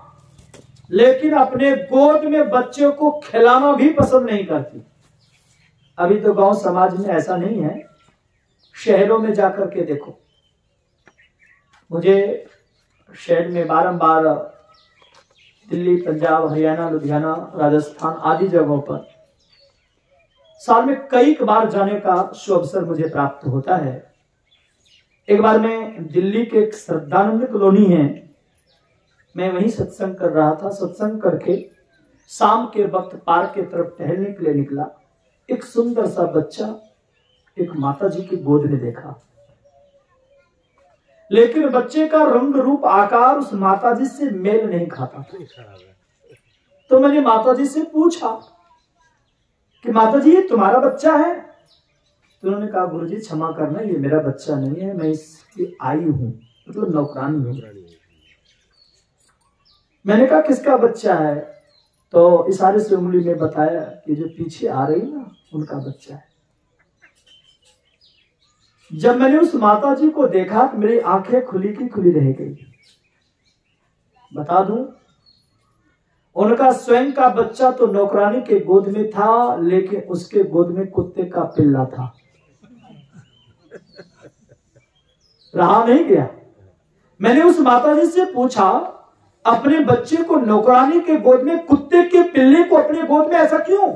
A: लेकिन अपने गोद में बच्चे को खिलाना भी पसंद नहीं करती। अभी तो गांव समाज में ऐसा नहीं है, शहरों में जाकर के देखो। मुझे शहर में बारंबार दिल्ली, पंजाब, हरियाणा, लुधियाना, राजस्थान आदि जगहों पर साल में कई बार जाने का सुअवसर मुझे प्राप्त होता है। एक बार मैं दिल्ली के एक श्रद्धानंद कॉलोनी है, मैं वहीं सत्संग कर रहा था। सत्संग करके शाम के वक्त पार्क की तरफ टहलने के लिए निकला। एक सुंदर सा बच्चा एक माता जी की गोद में देखा, लेकिन बच्चे का रंग रूप आकार उस माता जी से मेल नहीं खाता था। तो मैंने माता जी से पूछा कि माता जी, ये तुम्हारा बच्चा है? तो उन्होंने कहा, गुरुजी क्षमा करना, ये मेरा बच्चा नहीं है, मैं इसकी आई हूं, मतलब नौकरानी हूं। मैंने कहा, किसका बच्चा है? तो इशारे से उंगली में बताया कि जो पीछे आ रही ना, उनका बच्चा है। जब मैंने उस माता जी को देखा तो मेरी आंखें खुली की खुली रह गई। बता दूं, उनका स्वयं का बच्चा तो नौकरानी के गोद में था, लेकिन उसके गोद में कुत्ते का पिल्ला था। रहा नहीं गया। मैंने उस माता जी से पूछा, अपने बच्चे को नौकरानी के गोद में, कुत्ते के पिल्ले को अपने गोद में, ऐसा क्यों?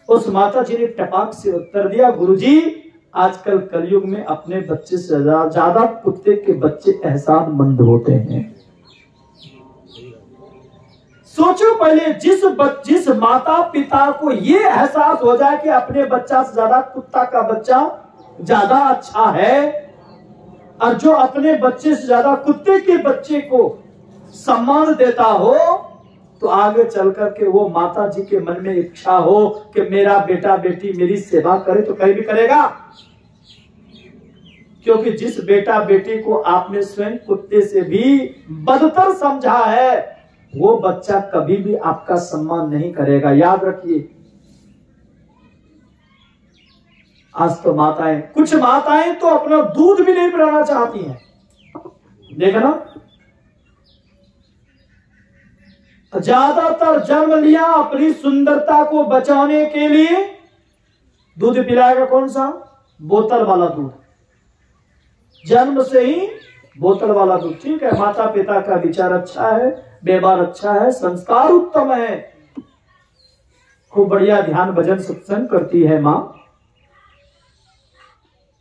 A: उस माता जी ने टपाक से उत्तर दिया, गुरुजी, आजकल कलयुग में अपने बच्चे से ज्यादा कुत्ते के बच्चे एहसानमंद होते हैं। सोचो पहले, जिस माता पिता को ये एहसास हो जाए कि अपने बच्चा से ज्यादा कुत्ता का बच्चा ज्यादा अच्छा है, और जो अपने बच्चे से ज्यादा कुत्ते के बच्चे को सम्मान देता हो, तो आगे चल करके वो माता जी के मन में इच्छा हो कि मेरा बेटा बेटी मेरी सेवा करे, तो कहीं भी करेगा। क्योंकि जिस बेटा बेटी को आपने स्वयं कुत्ते से भी बदतर समझा है, वो बच्चा कभी भी आपका सम्मान नहीं करेगा, याद रखिए। आज तो माताएं, कुछ माताएं तो अपना दूध भी नहीं पिलाना चाहती हैं, देखा ना। ज्यादातर जन्म लिया अपनी सुंदरता को बचाने के लिए, दूध पिलाएगा कौन सा? बोतल वाला दूध। जन्म से ही बोतल वाला दूध। ठीक है, माता पिता का विचार अच्छा है, व्यवहार अच्छा है, संस्कार उत्तम है, खूब बढ़िया ध्यान भजन सत्संग करती है मां,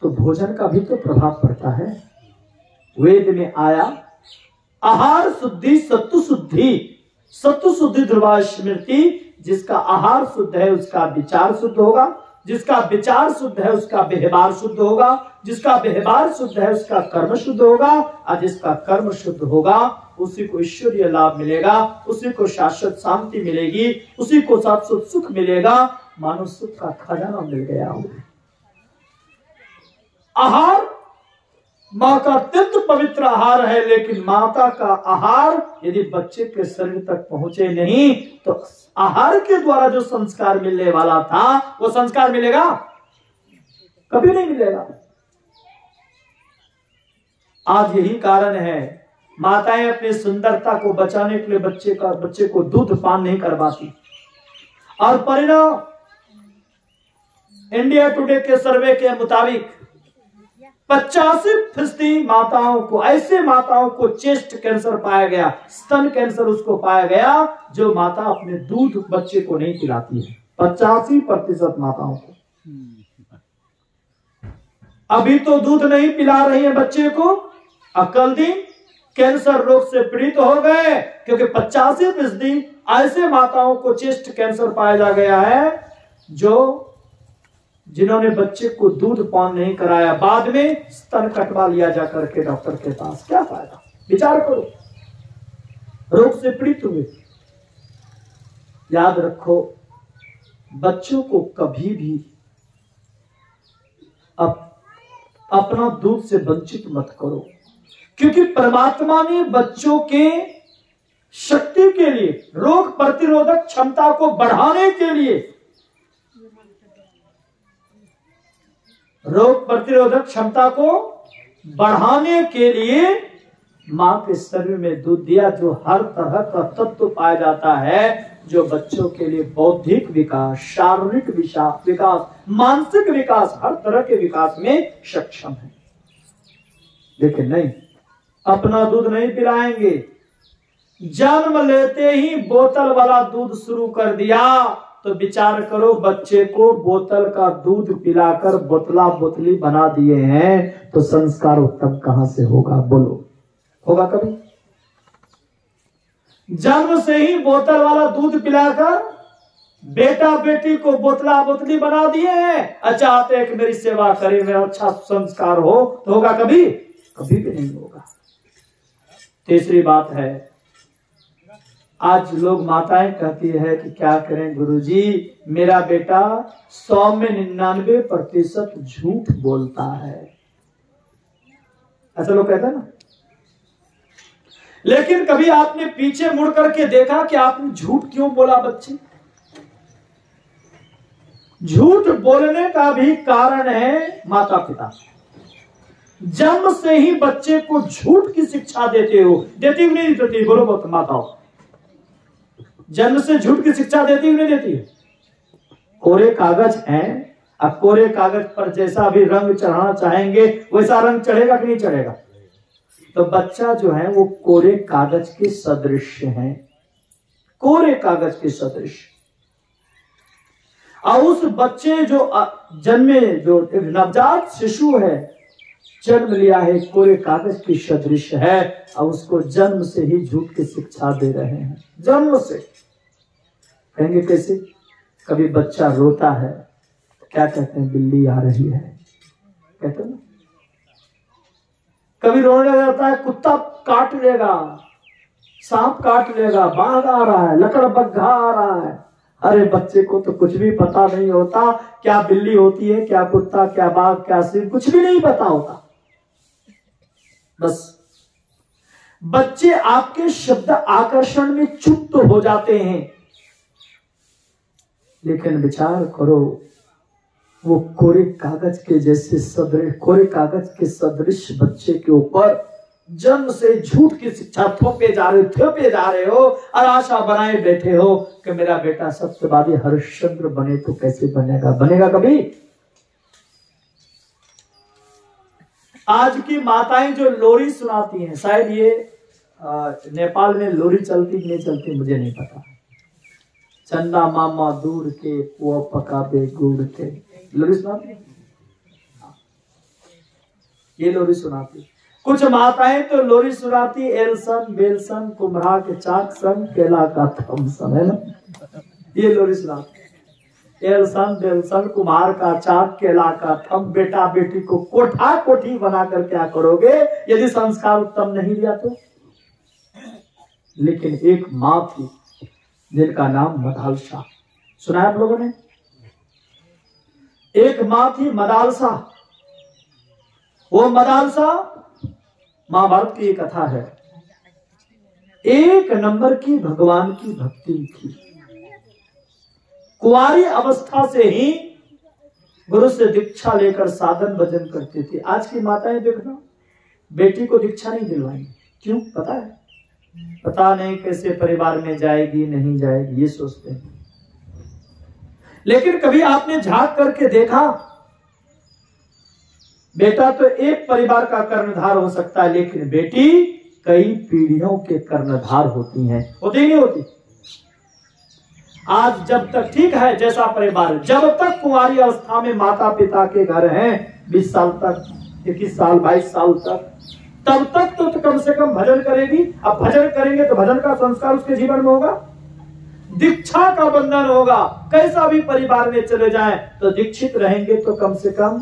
A: तो भोजन का भी तो प्रभाव पड़ता है। वेद में आया, आहार शुद्धि सत्व शुद्धि, सत्व शुद्धि ध्रुवा स्मृति। जिसका आहार शुद्ध है उसका विचार शुद्ध होगा, जिसका विचार शुद्ध है उसका व्यवहार शुद्ध होगा, जिसका व्यवहार शुद्ध है उसका कर्म शुद्ध होगा, और जिसका कर्म शुद्ध होगा उसी को ईश्वरीय लाभ मिलेगा, उसी को शाश्वत शांति मिलेगी, उसी को शाश्वत सुख मिलेगा, मानो सुख का खजाना मिल गया हो। आहार मां का अत्यंत पवित्र आहार है, लेकिन माता का आहार यदि बच्चे के शरीर तक पहुंचे नहीं, तो आहार के द्वारा जो संस्कार मिलने वाला था वो संस्कार मिलेगा? कभी नहीं मिलेगा। आज यही कारण है माताएं अपनी सुंदरता को बचाने के लिए बच्चे को दूध पान नहीं करवाती, और परिणाम इंडिया टुडे के सर्वे के मुताबिक 85% माताओं को, ऐसे माताओं को चेस्ट कैंसर पाया गया, स्तन कैंसर उसको पाया गया जो माता अपने दूध बच्चे को नहीं पिलाती है। 85% माताओं को। अभी तो दूध नहीं पिला रही है बच्चे को, अकल दिन कैंसर रोग से पीड़ित हो गए, क्योंकि 85% ऐसे माताओं को चेस्ट कैंसर पाया जा गया है जिन्होंने बच्चे को दूध पान नहीं कराया, बाद में स्तन कटवा लिया जा करके डॉक्टर के पास। क्या फायदा? विचार करो, रोग से पीड़ित हुए। याद रखो, बच्चों को कभी भी अपना दूध से वंचित मत करो, क्योंकि परमात्मा ने बच्चों के शक्ति के लिए, रोग प्रतिरोधक क्षमता को बढ़ाने के लिए, रोग प्रतिरोधक क्षमता को बढ़ाने के लिए मां के शरीर में दूध दिया, जो हर तरह का तत्व पाया जाता है जो बच्चों के लिए बौद्धिक विकास, शारीरिक विकास, मानसिक विकास, हर तरह के विकास में सक्षम है। लेकिन नहीं, अपना दूध नहीं पिलाएंगे। जन्म लेते ही बोतल वाला दूध शुरू कर दिया तो विचार करो, बच्चे को बोतल का दूध पिलाकर बोतला बोतली बना दिए हैं, तो संस्कार उत्तम कहां से होगा? बोलो, होगा कभी? जन्म से ही बोतल वाला दूध पिलाकर बेटा बेटी को बोतला बोतली बना दिए हैं। अच्छा, आते हैं कि मेरी सेवा करे, मेरा अच्छा संस्कार हो, तो होगा कभी? कभी भी नहीं होगा। तीसरी बात है, आज लोग माताएं कहती है कि क्या करें गुरुजी, मेरा बेटा 100 में 99% झूठ बोलता है। ऐसा लोग कहते हैं ना। लेकिन कभी आपने पीछे मुड़ करके देखा कि आपने झूठ क्यों बोला? बच्चे, झूठ बोलने का भी कारण है माता पिता। जन्म से ही बच्चे को झूठ की शिक्षा देते हो, देती भी नहीं देती? बोलो बहुत माताओं, जन्म से झूठ की शिक्षा देती भी नहीं देती? कोरे कागज हैं, अब कोरे कागज पर जैसा भी रंग चढ़ाना चाहेंगे वैसा रंग चढ़ेगा कि नहीं चढ़ेगा? तो बच्चा जो है वो कोरे कागज के सदृश है, कोरे कागज के सदृश। और उस बच्चे जो जन्मे, जो नवजात शिशु है, जन्म लिया है, कोरे कागज की सदृश है, और उसको जन्म से ही झूठ की शिक्षा दे रहे हैं। जन्म से। कहेंगे कैसे? कभी बच्चा रोता है, क्या कहते हैं? बिल्ली आ रही है, कहते हैं ना। कभी रोने लगता है, कुत्ता काट लेगा, सांप काट लेगा, बाघ आ रहा है, लकड़बग्घा आ रहा है। अरे बच्चे को तो कुछ भी पता नहीं होता, क्या बिल्ली होती है, क्या कुत्ता, क्या बाघ, क्या सिंह, कुछ भी नहीं पता होता। बस बच्चे आपके शब्द आकर्षण में चुप तो हो जाते हैं, लेकिन विचार करो, वो कोरे कागज के जैसे सदृश, कोरे कागज के सदृश बच्चे के ऊपर जन्म से झूठ की शिक्षा थोपे जा रहे हो, और आशा बनाए बैठे हो कि मेरा बेटा सत्यवादी हरिश्चंद्र बने। तो कैसे बनेगा? बनेगा कभी? आज की माताएं जो लोरी सुनाती हैं, शायद ये नेपाल में लोरी चलती कि नहीं चलती मुझे नहीं पता। चंदा मामा दूर के, वो पकाबे गुड़ के, लोरी सुनाती, ये लोरी सुनाती। कुछ माताएं तो लोरी सुनाती, एलसन बेलसन कुम्हरा के चाक सन केला का थमसन, है ना। ये लोरी सुनाती, एलसन बेलसन कुम्हार का चाक केला का थम। बेटा बेटी को कोठा कोठी बनाकर क्या करोगे यदि संस्कार उत्तम नहीं दिया तो? लेकिन एक माँ थी जिनका नाम मदालसा, सुना है आप लोगों ने? एक माँ थी मदालसा। वो मदालसा महाभारत की एक कथा है, एक नंबर की भगवान की भक्ति थी। कुंवारी अवस्था से ही गुरु से दीक्षा लेकर साधन भजन करती थी। आज की माताएं देखना, बेटी को दीक्षा नहीं दिलवाएंगी, क्यों पता है? पता नहीं कैसे परिवार में जाएगी नहीं जाएगी, ये सोचते हैं। लेकिन कभी आपने झांक करके देखा, बेटा तो एक परिवार का कर्णधार हो सकता है, लेकिन बेटी कई पीढ़ियों के कर्णधार होती हैं। होती नहीं होती? आज जब तक ठीक है जैसा परिवार, जब तक कुंवारी अवस्था में माता पिता के घर हैं, 20 साल तक, 21 साल 22 साल तक, तब तक तो कम से कम भजन करेगी। अब भजन करेंगे तो भजन का संस्कार उसके जीवन में होगा, दीक्षा का बंधन होगा। कैसा भी परिवार में चले जाएं तो दीक्षित रहेंगे तो कम से कम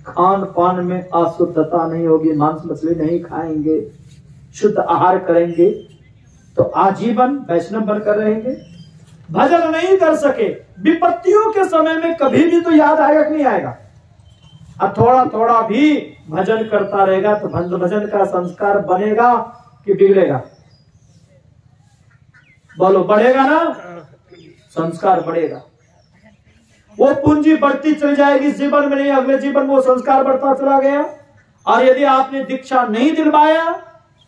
A: खान पान में अशुद्धता नहीं होगी, मांस मछली नहीं खाएंगे, शुद्ध आहार करेंगे तो आजीवन वैष्णव बनकर रहेंगे। भजन नहीं कर सके, विपत्तियों के समय में कभी भी तो याद आएगा कि नहीं आएगा। अब थोड़ा थोड़ा भी भजन करता रहेगा तो भजन का संस्कार बनेगा कि बिगड़ेगा? बोलो, बढ़ेगा ना? संस्कार बढ़ेगा, वो पूंजी बढ़ती चली जाएगी जीवन में, नहीं अगले जीवन में वो संस्कार बढ़ता चला गया। और यदि आपने दीक्षा नहीं दिलवाया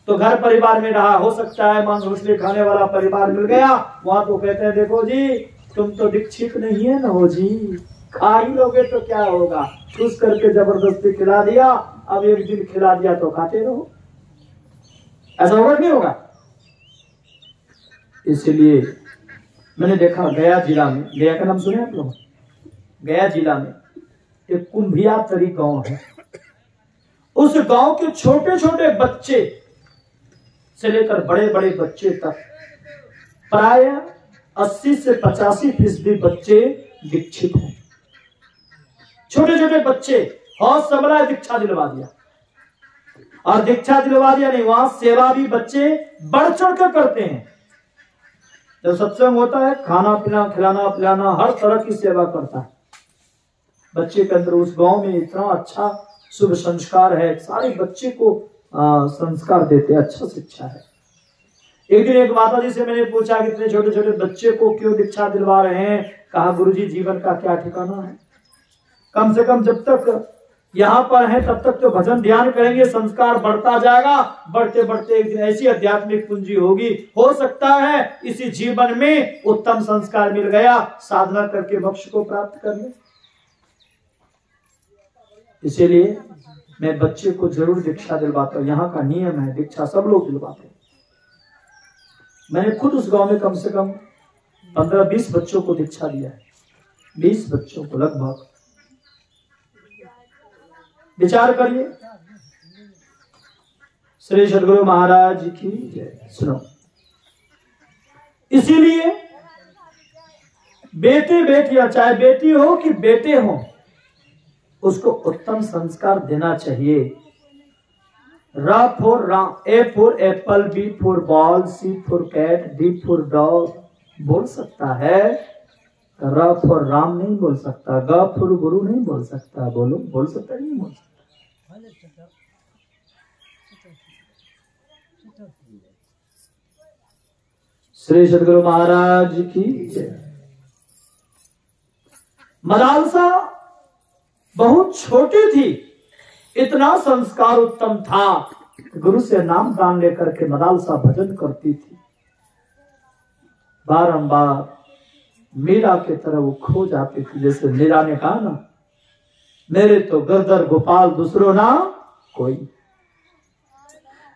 A: तो घर परिवार में रहा, हो सकता है मांस मछली खाने वाला परिवार मिल गया, वहां तो कहते हैं देखो जी तुम तो दीक्षित नहीं है ना हो जी, खा ही लोगे तो क्या होगा, खुश करके जबरदस्ती खिला दिया, अब एक दिन खिला दिया तो खाते रहो, ऐसा होगा नहीं होगा? इसलिए मैंने देखा गया जिला में, गया का नाम सुने आप लोग? गया जिला में एक कुंभियातरी गांव है। उस गांव के छोटे छोटे बच्चे से लेकर बड़े बड़े बच्चे तक प्राय 80 से 85% बच्चे दीक्षित हैं। छोटे छोटे बच्चे हौस सबला दीक्षा दिलवा दिया, और दीक्षा दिलवा दिया नहीं, वहां सेवा भी बच्चे बढ़ चढ़ कर करते हैं। जब सत्संग होता है खाना पीना खिलाना पिलाना हर तरह की सेवा करता है। बच्चे के अंदर उस गांव में इतना अच्छा शुभ संस्कार है, सारे बच्चे को संस्कार देते, अच्छा शिक्षा है। एक दिन एक माता जी से मैंने पूछा कि इतने छोटे छोटे बच्चे को क्यों दीक्षा दिलवा रहे हैं? कहा गुरुजी जीवन का क्या ठिकाना है, कम से कम जब तक यहाँ पर है तब तक तो भजन ध्यान करेंगे, संस्कार बढ़ता जाएगा, बढ़ते बढ़ते एक दिन ऐसी आध्यात्मिक पूंजी होगी, हो सकता है इसी जीवन में उत्तम संस्कार मिल गया, साधना करके मोक्ष को प्राप्त कर ले। इसीलिए मैं बच्चे को जरूर दीक्षा दिलवाता हूँ, यहाँ का नियम है, दीक्षा सब लोग दिलवाते हैं। मैंने खुद उस गांव में कम से कम 15-20 बच्चों को दीक्षा दिया है, 20 बच्चों को लगभग। विचार करिए। श्री सद्गुरु महाराज की जय। सुनो, इसीलिए बेटे बेटियां, चाहे बेटी हो कि बेटे हो, उसको उत्तम संस्कार देना चाहिए। R for Ram, A for apple, B for ball, C for cat, D for dog बोल सकता है, R for राम नहीं बोल सकता, G for गुरु नहीं बोल सकता। बोलो, बोल सकता है नहीं बोल सकता? श्री सद्गुरु महाराज की जय। मदालसा बहुत छोटी थी, इतना संस्कार उत्तम था, गुरु से नाम दान लेकर के मदालसा भजन करती थी। बारंबार मीरा के तरह वो खो जाती थी। जैसे मीरा ने कहा ना, मेरे तो गिरधर गोपाल दूसरो ना कोई,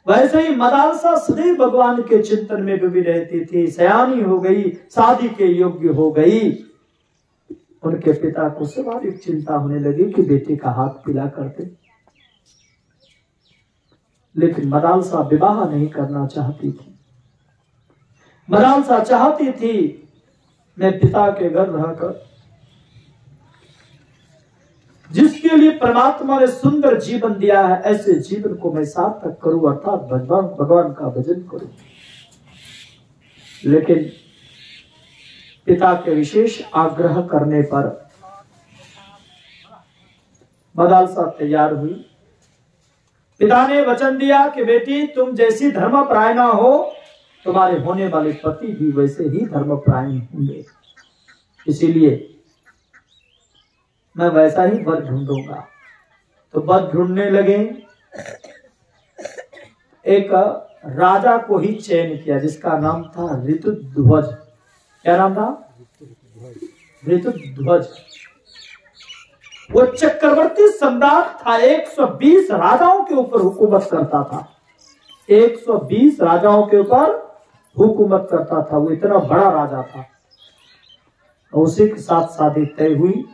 A: वैसे ही मदालसा सदैव भगवान के चिंतन में डूबी रहती थी। सयानी हो गई, शादी के योग्य हो गई, उनके पिता को स्वाभाविक चिंता होने लगी कि बेटे का हाथ पीला करते, लेकिन मदालसा विवाह नहीं करना चाहती थी। मदालसा चाहती थी मैं पिता के घर रहकर, जिसके लिए परमात्मा ने सुंदर जीवन दिया है, ऐसे जीवन को मैं सार्थक करूं, अर्थात भगवान का भजन करूं। लेकिन पिता के विशेष आग्रह करने पर मदालसा तैयार हुई। पिता ने वचन दिया कि बेटी तुम जैसी धर्मपरायण हो, तुम्हारे होने वाले पति भी वैसे ही धर्मपरायण होंगे, इसीलिए मैं वैसा ही वर ढूंढूंगा। तो वर ढूंढने लगे, एक राजा को ही चयन किया जिसका नाम था ऋतुध्वज। क्या नाम था? ऋतुध्वज। वो चक्रवर्ती सम्राट था, 120 राजाओं के ऊपर हुकूमत करता था, 120 राजाओं के ऊपर हुकूमत करता था, वो इतना बड़ा राजा था। उसी के साथ शादी तय हुई,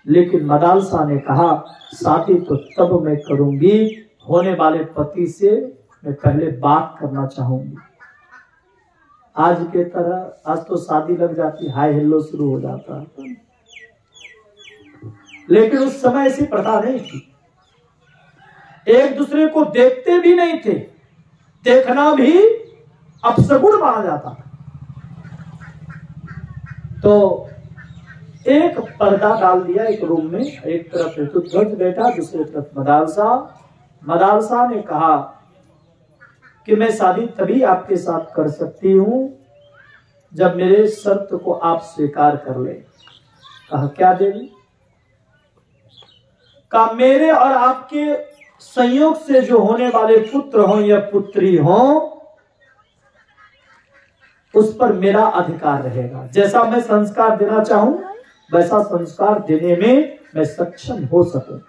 A: लेकिन मदालसा ने कहा शादी तो तब मैं करूंगी होने वाले पति से मैं पहले बात करना चाहूंगी। आज के तरह आज तो शादी लग जाती, हाय हेलो शुरू हो जाता है, लेकिन उस समय ऐसी प्रथा नहीं थी। एक दूसरे को देखते भी नहीं थे, देखना भी अपशगुन माना जाता था। तो एक पर्दा डाल दिया एक रूम में, एक तरफ ऋतुध्वज बैठा, दूसरी तरफ मदालसा। मदालसा ने कहा कि मैं शादी तभी आपके साथ कर सकती हूं जब मेरे शर्त को आप स्वीकार कर ले। कहा क्या देवी? कहा मेरे और आपके संयोग से जो होने वाले पुत्र हो या पुत्री हो, उस पर मेरा अधिकार रहेगा। जैसा मैं संस्कार देना चाहूं वैसा संस्कार देने में मैं सक्षम हो सकूं।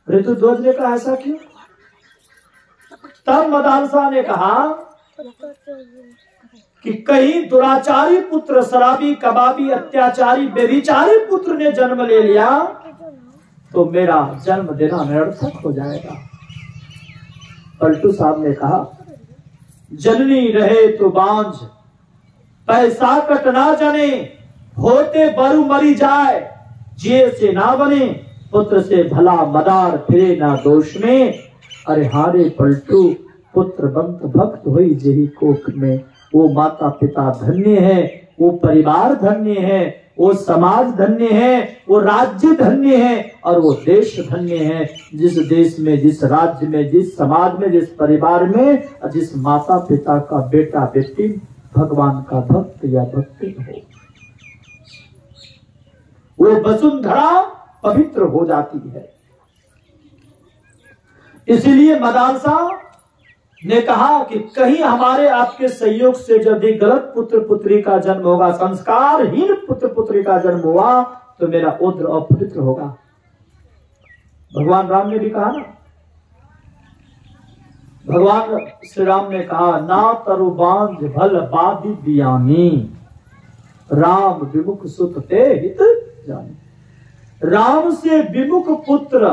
A: ऋतुध्वज ने कहा ऐसा क्यों? तब मदालसा ने कहा कि कहीं दुराचारी पुत्र, शराबी, कबाबी, अत्याचारी, व्यभिचारी पुत्र ने जन्म ले लिया तो मेरा जन्म देना निरर्थक हो जाएगा। पलटू साहब ने कहा जननी रहे तो बांझ, पैसा कट ना जने, होते बरु मरी जाए, जिये से ना बने, पुत्र से भला मदार फिरे ना दोष में। अरे हारे पलटू, पुत्र बंत भक्त हुई जही कोख में। वो माता पिता धन्य है, वो परिवार धन्य है, वो समाज धन्य है, वो राज्य धन्य है और वो देश धन्य है। जिस देश में, जिस राज्य में, जिस समाज में, जिस परिवार में और जिस माता पिता का बेटा बेटी भगवान का भक्त या भक्ति हो, वो वसुंधरा पवित्र हो जाती है। इसलिए मदालसा ने कहा कि कहीं हमारे आपके संयोग से यदि गलत पुत्र पुत्री का जन्म होगा, संस्कारहीन पुत्र पुत्री का जन्म हुआ तो मेरा उद्र अपवित्र होगा। भगवान राम ने भी कहा ना, भगवान श्री राम ने कहा ना तरु बांझ भल बादी बियानी, राम विमुख सुत ते हित जानी। राम से विमुख पुत्र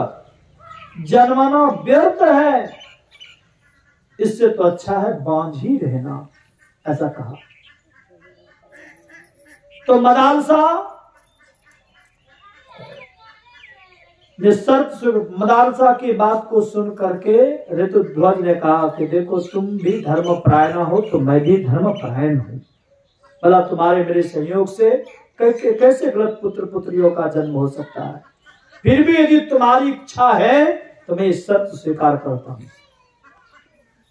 A: जन्माना व्यर्थ है, इससे तो अच्छा है बांझ ही रहना, ऐसा कहा। तो मदालसा ने मदालसा की बात को सुन करके ऋतुध्वज ने कहा कि देखो तुम भी धर्मपरायण हो तो मैं भी धर्मपरायण हूं। भला तुम्हारे मेरे संयोग से कैसे गलत पुत्र पुत्रियों का जन्म हो सकता है? फिर भी यदि तुम्हारी इच्छा है तो मैं इस शर्त स्वीकार करता हूं।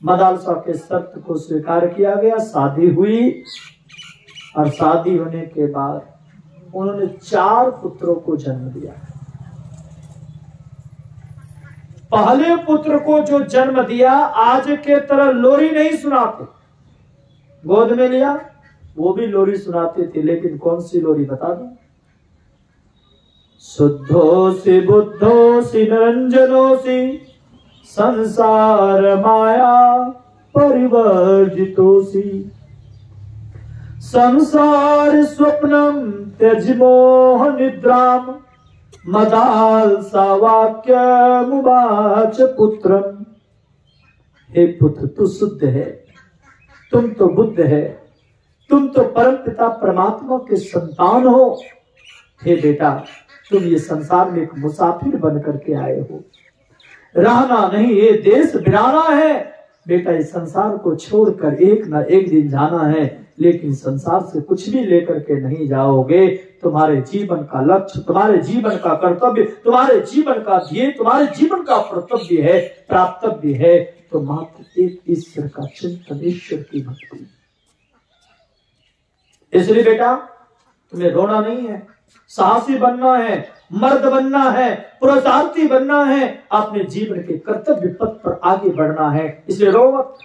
A: मदालसा के शर्त को स्वीकार किया गया, शादी हुई और शादी होने के बाद उन्होंने 4 पुत्रों को जन्म दिया। पहले पुत्र को जो जन्म दिया आज के तरह लोरी नहीं सुनाते, गोद में लिया वो भी लोरी सुनाते थे, लेकिन कौन सी लोरी बता दो? शुद्धोसी बुद्धोसी निरंजनोसी संसार माया परिवर्जितोसी, संसार स्वप्नम त्यज मोह निद्राम, मदालसा वाक्य मुवाच पुत्रम। हे पुत्र तू शुद्ध है, तुम तो बुद्ध है, तुम तो परम पिता परमात्मा के संतान हो। हे बेटा तुम ये संसार में एक मुसाफिर बन करके आए हो, रहना नहीं, ये देश बिराना है। बेटा इस संसार को छोड़कर एक न एक दिन जाना है, लेकिन संसार से कुछ भी लेकर के नहीं जाओगे। तुम्हारे जीवन का लक्ष्य, तुम्हारे जीवन का कर्तव्य, तुम्हारे जीवन का ध्येय, तुम्हारे जीवन का कर्तव्य है, प्राप्तव्य है तो मात्र एक ईश्वर का चिंतन, ईश्वर की भक्ति। इसलिए बेटा तुम्हें रोना नहीं है, साहसी बनना है, मर्द बनना है, पुरुषार्थी बनना है, अपने जीवन के कर्तव्य पथ पर आगे बढ़ना है। इसलिए रो मत।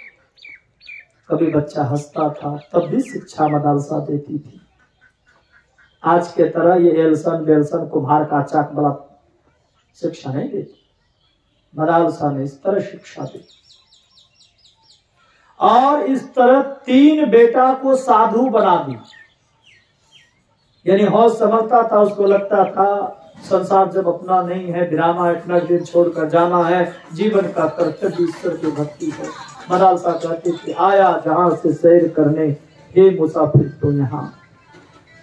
A: कभी बच्चा हंसता था तब भी शिक्षा मदालसा देती थी। आज के तरह ये एल्सन बेल्सन कुम्हार का चाक बड़ा शिक्षा नहीं देती, मदालसा ने इस तरह शिक्षा दी। और इस तरह 3 बेटा को साधु बना दी। यानी होश समझता था, उसको लगता था संसार जब अपना नहीं है, ड्रामा इतना दिन छोड़कर जाना है, जीवन का कर्तव्य ईश्वर की भक्ति है। मदालसा कहते कि आया जहां से सैर करने, हे मुसाफिर तो यहाँ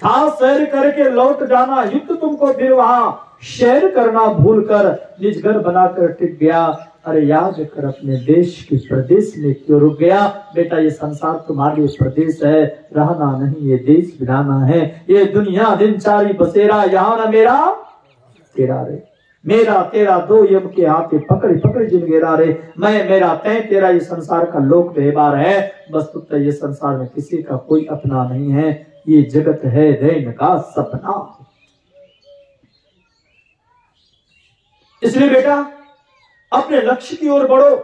A: था, सैर करके लौट जाना, युद्ध तुमको फिर वहां शहर करना भूल कर निज घर बनाकर टिक गया। अरे याद कर अपने देश की प्रदेश में क्यों रुक गया। बेटा ये संसार तुम्हारे लिए प्रदेश है, रहना नहीं ये देश बिराना है। ये दुनिया दिनचारी बसेरा, यहाँ न मेरा तेरा रे, मेरा तेरा दो यम के हाथे पकड़े पकड़े जिन गेरा रे, मैं मेरा तय तेरा, ये संसार का लोक व्यवहार है। वस्तुतः ये संसार में किसी का कोई अपना नहीं है, ये जगत है रैन का सपना। इसलिए बेटा अपने लक्ष्य की ओर बढ़ो।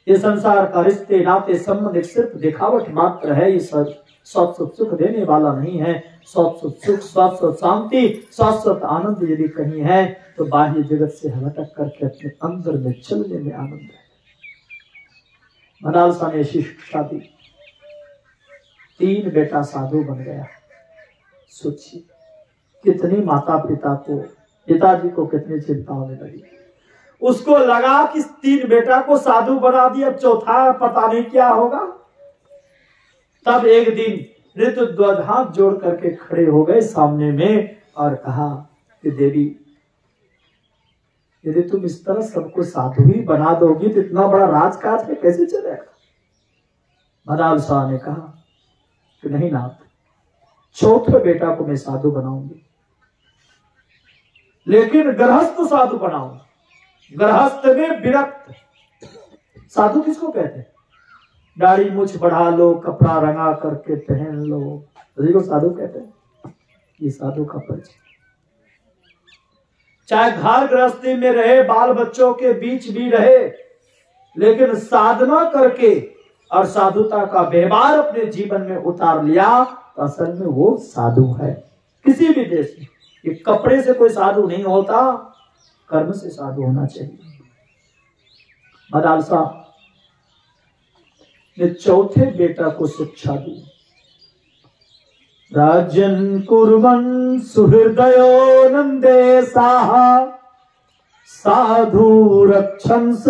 A: ये संसार का रिश्ते नाते संबंध सिर्फ दिखावट मात्र है, ये शाश्वत सुख देने वाला नहीं है। शाश्वत सुख, शाश्वत शांति, शाश्वत आनंद यदि कहीं है तो बाह्य जगत से हटक करके अपने अंदर में चलने में आनंद है। मदालसा ने शिक्षा दी, 3 बेटा साधु बन गया। सोचिए कितनी माता पिता को, पिताजी को कितनी चिंता होने लगी। उसको लगा कि 3 बेटा को साधु बना दिया, अब चौथा पता नहीं क्या होगा। तब एक दिन ऋतुध्वज हाथ जोड़ करके खड़े हो गए सामने में और कहा कि देवी यदि तुम इस तरह सबको साधु ही बना दोगी तो इतना बड़ा राजकाज में कैसे चलेगा। मदालसा ने कहा कि नहीं नाथ, चौथे बेटा को मैं साधु बनाऊंगी, लेकिन गृहस्थ साधु बनाऊंगी। गृहस्थ में विरक्त। साधु किसको कहते हैं? दाढ़ी मुछ बढ़ा लो, कपड़ा रंगा करके पहन लो, इसी को साधु कहते हैं। ये साधु का परिचय। चाहे घर गृहस्थी में रहे, बाल बच्चों के बीच भी रहे, लेकिन साधना करके और साधुता का व्यवहार अपने जीवन में उतार लिया तो असल में वो साधु है। किसी भी देश में ये कपड़े से कोई साधु नहीं होता, कर्म से साधु होना चाहिए। मदालसा ने चौथे बेटा को शिक्षा दी। राजन कुर्वन् सुहृदयो नंदेशाः साधु रक्षंस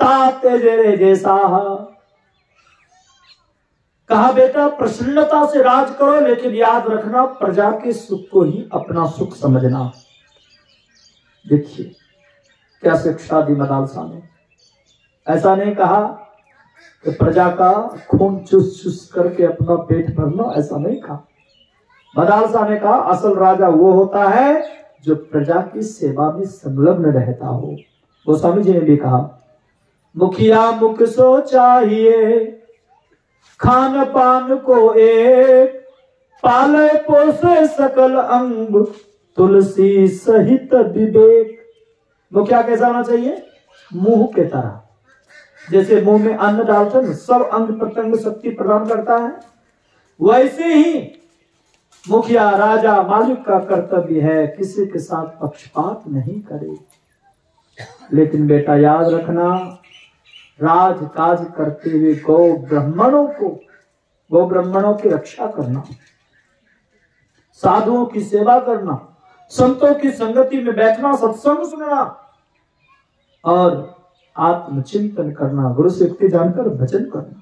A: ताते जैसाः। कहा बेटा प्रसन्नता से राज करो, लेकिन याद रखना प्रजा के सुख को ही अपना सुख समझना। देखिए क्या शिक्षा दी मदालसा ने। ऐसा नहीं कहा कि प्रजा का खून चूस चूस करके अपना पेट भरना, ऐसा नहीं कहा। मदालसा ने कहा असल राजा वो होता है जो प्रजा की सेवा में संलग्न रहता हो। गोस्वामी जी ने भी कहा मुखिया मुख सो चाहिए, खान पान को एक, पाले पोसे सकल अंग, तुलसी सहित विवेक। मुखिया कैसा होना चाहिए? मुंह के तरह, जैसे मुंह में अन्न डालते हैं सब अंग प्रत्यंग शक्ति प्रदान करता है, वैसे ही मुखिया राजा मालिक का कर्तव्य है किसी के साथ पक्षपात नहीं करे। लेकिन बेटा याद रखना, राज काज करते हुए गौ ब्राह्मणों की रक्षा करना, साधुओं की सेवा करना, संतों की संगति में बैठना, सत्संग सुनना और आत्मचिंतन करना, गुरु से युक्ति जानकर भजन करना।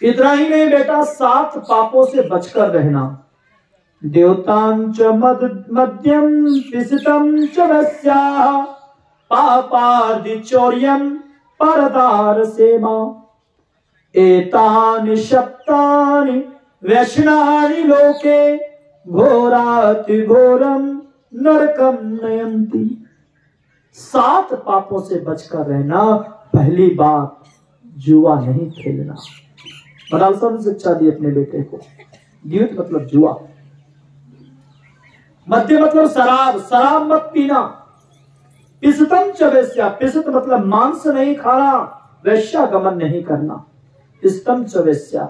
A: इतना ही नहीं बेटा, 7 पापों से बचकर रहना। देवतांच मध्यम पिसितम च वस्याः पापादि चौर्यम परदार सेवा, एतानि सप्तानि वैष्णानि लोके घोराति घोरम नरकम नयन्ति। 7 पापों से बचकर रहना। पहली बात, जुआ नहीं खेलना। मदालसा ने शिक्षा दी अपने बेटे को। द्यूत मतलब जुआ, मध्य मतलब शराब, शराब मत पीना। पिसतम च वैश्या, पिसत मतलब मांस नहीं खाना, वैश्या गमन नहीं करना। पिसतम च वैश्या।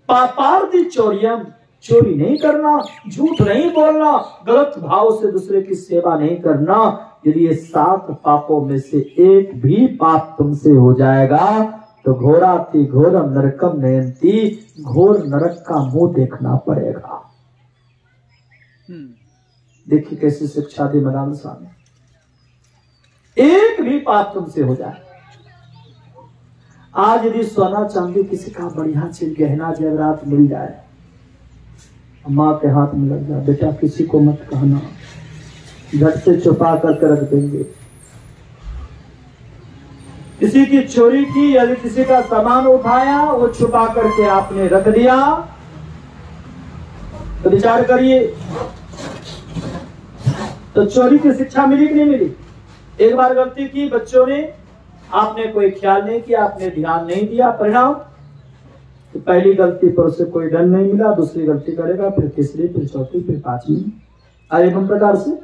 A: पापार्दि चौर्यम, चोरी नहीं करना, झूठ नहीं बोलना, गलत भाव से दूसरे की सेवा नहीं करना। यदि ये 7 पापों में से एक भी पाप तुमसे हो जाएगा तो घोराति घोरम नरकम नयंती, घोर नरक का मुंह देखना पड़ेगा। देखिए कैसी शिक्षा दी मदान साहब ने। एक भी पाप तुमसे हो जाए। आज यदि सोना चांदी किसी का बढ़िया चीज गहना जेवरात मिल जाए, माँ के हाथ में लग जाए, बेटा किसी को मत कहना, झट से छुपा करके रख देंगे। किसी की चोरी की, यदि किसी का सामान उठाया, वो छुपा करके आपने रख दिया, तो विचार करिए, तो चोरी की शिक्षा मिली कि नहीं मिली? एक बार गलती की बच्चों ने, आपने कोई ख्याल नहीं किया, आपने ध्यान नहीं दिया, परिणाम तो पहली गलती पर उसे कोई दंड नहीं मिला, दूसरी गलती करेगा, फिर तीसरी, फिर चौथी, फिर पांचवी, एवं प्रकार से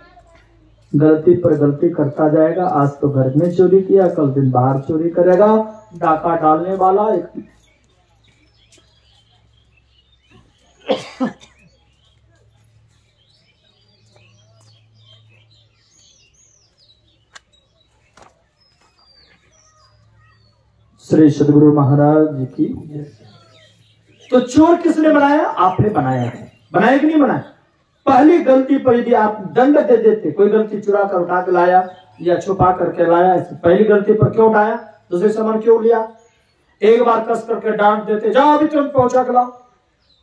A: गलती पर गलती करता जाएगा। आज तो घर में चोरी किया, कल दिन बाहर चोरी करेगा, डाका डालने वाला एक श्री सदगुरु महाराज जी की। तो चोर किसने बनाया? आपने बनाया है। बनाया कि नहीं बनाया? पहली गलती पर यदि आप दंड दे देते, कोई गलती चुरा कर उठा के लाया या छुपा करके लाया, पहली गलती पर क्यों उठाया, दूसरे सामान क्यों लिया? एक बार कस करके डांट देते, जाओ अभी तुरंत पहुंचा के लाओ,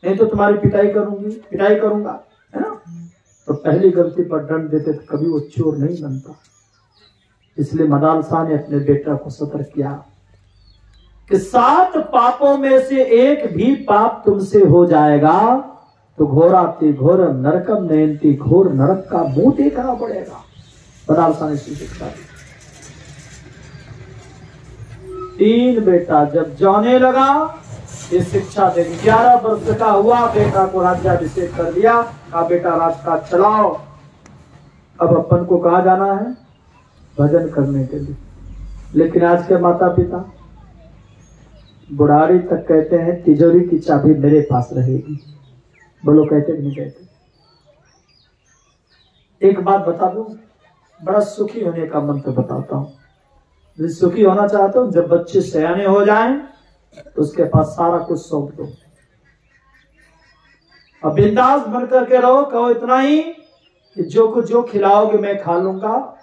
A: नहीं तो तुम्हारी पिटाई करूंगा, है ना? तो पहली गलती पर दंड देते तो कभी वो चोर नहीं बनता। इसलिए मदान शाह ने अपने बेटा को सतर्क किया कि 7 पापों में से एक भी पाप तुमसे हो जाएगा तो घोराती घोर नरकम नयंती, घोर नरक का मुंह देखना पड़ेगा। मदान शाह ने शिक्षा दी। 3 बेटा जब जाने लगा, ये शिक्षा दे 11 वर्ष का हुआ, बेटा को राज्याभिषेक कर दिया, कहा बेटा राजकाज चलाओ। अब अपन को कहा जाना है? भजन करने के लिए। लेकिन आज के माता पिता बुढ़ारी तक कहते हैं तिजोरी की चाबी मेरे पास रहेगी। बोलो कहते कि नहीं कहते? एक बात बता दूं, बड़ा सुखी होने का मंत्र बताता हूं। सुखी होना चाहते हो, जब बच्चे सयाने हो जाएं तो उसके पास सारा कुछ सौंप दो, अब बिंदास बन करके रहो, कहो इतना ही कि जो खिलाओगे मैं खा लूंगा।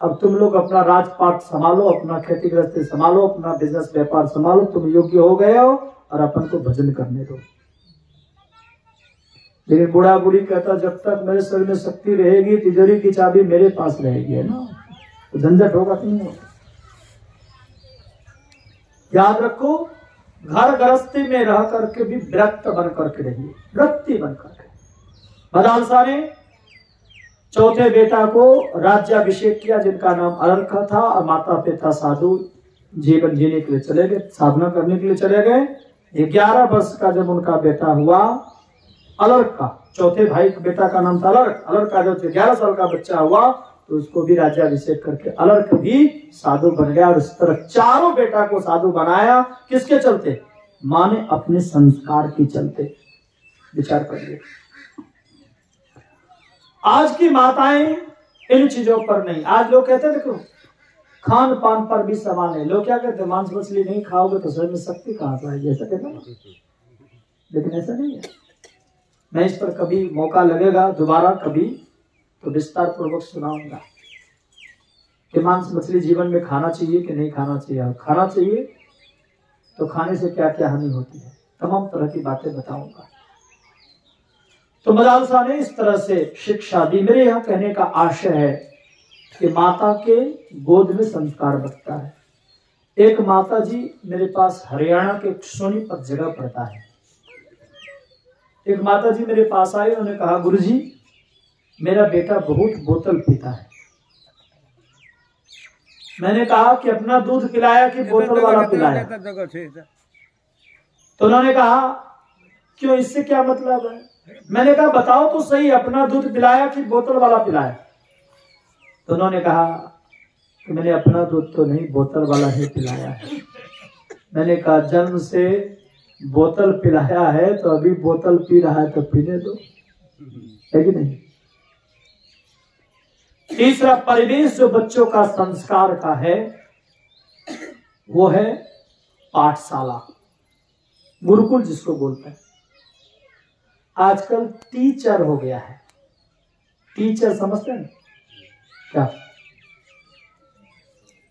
A: अब तुम लोग अपना राजपाट संभालो, अपना खेती गृहस्थी संभालो, अपना बिजनेस व्यापार संभालो, तुम योग्य हो गए हो और अपन को भजन करने दो। लेकिन बूढ़ा बूढ़ी कहता जब तक मेरे शरीर में शक्ति रहेगी तिजोरी की चाबी मेरे पास रहेगी, है ना? तो झंझट होगा कि नहीं होगा? याद रखो, घर गृहस्थी में रह करके भी विरक्त बन करके रहिए, वृत्ति बन करके। मदान शाह ने चौथे बेटा को राज्याभिषेक किया, जिनका नाम अलर्क था, और माता पिता साधु जीवन जीने के लिए चले गए, साधना करने के लिए चले गए। 11 वर्ष का जब उनका बेटा हुआ अलर्क का, चौथे भाई के बेटा का नाम था अलर्क, अलर्क का जब 11 साल का बच्चा हुआ तो उसको भी राज्याभिषेक करके अलर्क भी साधु बन गया। और इस तरह 4 बेटा को साधु बनाया। किसके चलते? मां ने अपने संस्कार के चलते। विचार करिए, आज की माताएं इन चीजों पर नहीं। आज लोग कहते हैं देखो खान पान पर भी सवाल है। लोग क्या कहते हैं, मांस मछली नहीं खाओगे तो शरीर में शक्ति कहां से आएगी, ऐसा कहते हैं। लेकिन ऐसा नहीं है। मैं इस पर कभी मौका लगेगा दोबारा कभी तो विस्तार पूर्वक सुनाऊंगा कि मांस मछली जीवन में खाना चाहिए कि नहीं खाना चाहिए, और खाना चाहिए तो खाने से क्या क्या हानि होती है, तमाम तरह की बातें बताऊंगा। तो मदान शाह ने इस तरह से शिक्षा दी। मेरे यहां कहने का आशय है कि माता के गोद में संस्कार बचता है। एक माता जी मेरे पास हरियाणा के सोनीपत जगह पड़ता है, एक माता जी मेरे पास आई, उन्होंने कहा गुरुजी मेरा बेटा बहुत बोतल पीता है। मैंने कहा कि अपना दूध पिलाया कि बोतल वाला पिलाया? तो उन्होंने कहा क्यों, इससे क्या मतलब है? मैंने कहा बताओ तो सही, अपना दूध पिलाया कि बोतल वाला पिलाया? तो उन्होंने कहा कि मैंने अपना दूध तो नहीं बोतल वाला ही पिलाया है। मैंने कहा जन्म से बोतल पिलाया है तो अभी बोतल पी रहा है तो पीने दो, है कि नहीं? तीसरा परिवेश जो बच्चों का संस्कार का है वो है पाठशाला, गुरुकुल जिसको बोलते हैं। आजकल टीचर हो गया है, टीचर समझते हैं क्या?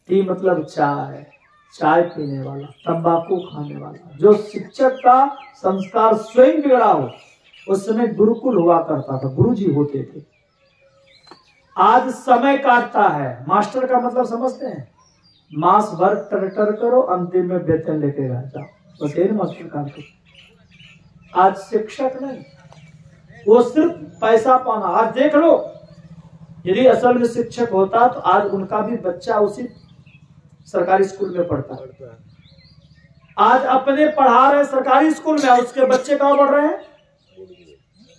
A: टी मतलब चाय, चाय पीने वाला, तंबाकू खाने वाला। जो शिक्षक का संस्कार स्वयं बिगड़ा हो। उस समय गुरुकुल हुआ करता था, गुरुजी होते थे। आज समय काटता है। मास्टर का मतलब समझते हैं? मास भर टर करो, अंतिम में वेतन लेके रह जाओ, बस यही मास्टर काम करते। आज शिक्षक नहीं, वो सिर्फ पैसा पाना। आज देख लो, यदि असल में शिक्षक होता तो आज उनका भी बच्चा उसी सरकारी स्कूल में पढ़ता है। आज अपने पढ़ा रहे सरकारी स्कूल में, उसके बच्चे कहाँ पढ़ रहे हैं?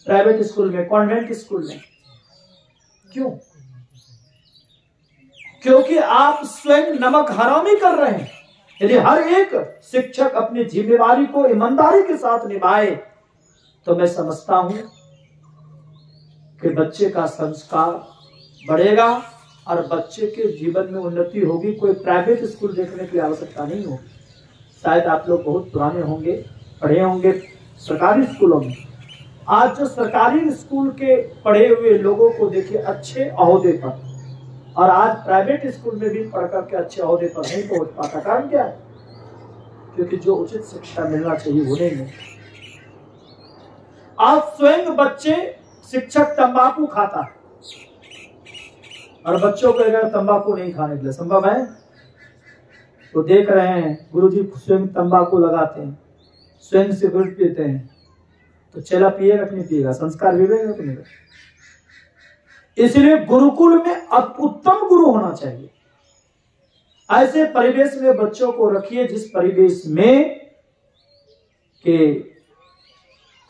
A: प्राइवेट स्कूल में, कॉन्वेंट स्कूल में। क्यों? क्योंकि आप स्वयं नमक हरामी कर रहे हैं। यदि हर एक शिक्षक अपनी जिम्मेवारी को ईमानदारी के साथ निभाए तो मैं समझता हूं कि बच्चे का संस्कार बढ़ेगा और बच्चे के जीवन में उन्नति होगी। कोई प्राइवेट स्कूल देखने की आवश्यकता नहीं होगी। शायद आप लोग बहुत पुराने होंगे, पढ़े होंगे सरकारी स्कूलों में। आज जो सरकारी स्कूल के पढ़े हुए लोगों को देखिए अच्छे ओहदे पर, और आज प्राइवेट स्कूल में भी पढ़ करके अच्छे ओहदे पर नहीं पहुंच पाता। कारण क्या है? क्योंकि जो उचित शिक्षा मिलना चाहिए वो नहीं है। आज स्वयं बच्चे, शिक्षक तंबाकू खाता है और बच्चों को अगर तंबाकू नहीं खाने के लिए संभव है तो देख रहे हैं गुरुजी स्वयं तंबाकू लगाते हैं, स्वयं सिगरेट पीते हैं, तो चेला पिएगा कि नहीं पिएगा? संस्कार मिलेगा कि नहीं? इसलिए गुरुकुल में उत्तम गुरु होना चाहिए। ऐसे परिवेश में बच्चों को रखिए जिस परिवेश में के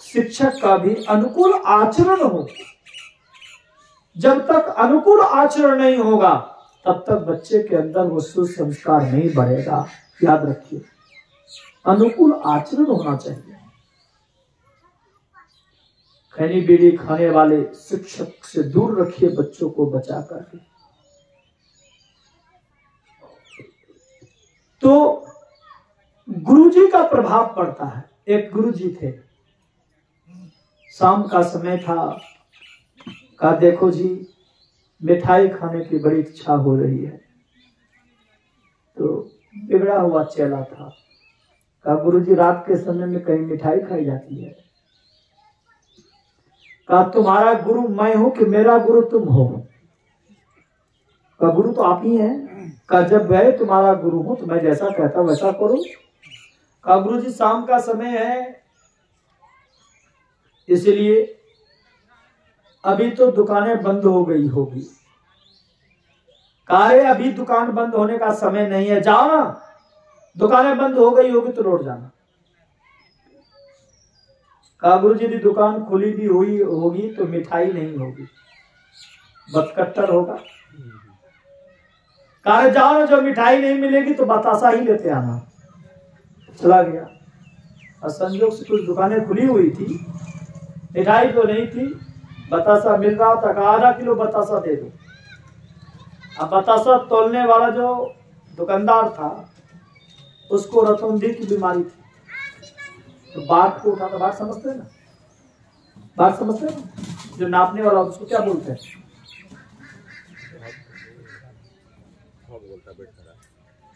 A: शिक्षक का भी अनुकूल आचरण हो। जब तक अनुकूल आचरण नहीं होगा तब तक बच्चे के अंदर वो सुसंस्कार नहीं बढ़ेगा। याद रखिए, अनुकूल आचरण होना चाहिए। खैनी बीड़ी खाने वाले शिक्षक से दूर रखिए बच्चों को बचा करके। तो गुरुजी का प्रभाव पड़ता है। एक गुरुजी थे, शाम का समय था, कहा देखो जी मिठाई खाने की बड़ी इच्छा हो रही है। तो बिगड़ा हुआ चेला था, कहा गुरुजी रात के समय में कहीं मिठाई खाई जाती है? कहा तुम्हारा गुरु मैं हूं कि मेरा गुरु तुम हो? कहा गुरु तो आप ही हैं। कहा जब मैं तुम्हारा गुरु हूं तो मैं जैसा कहता वैसा करो। कहा गुरुजी शाम का समय है इसलिए अभी तो दुकानें बंद हो गई होगी। कहा अभी दुकान बंद होने का समय नहीं है, जाओ ना, दुकानें बंद हो गई होगी तो लौट जाना। कहा गुरुजी यदि दुकान खुली भी हुई होगी तो मिठाई नहीं होगी, बदकट्टर होगा। कहा जाओ ना, जब मिठाई नहीं मिलेगी तो बतासा ही लेते आना। चला गया और संयोग से कुछ दुकानें खुली हुई थी, मिठाई तो नहीं थी, बतासा मिल रहा था। कहा आधा किलो बतासा दे दो। अब बतासा तोलने वाला जो दुकानदार था उसको रतौंधी की बीमारी थी, तो बाट को उठाता। बाट समझते हैं ना? बाट समझते हैं ना? जो नापने वाला उसको क्या बोलते हैं?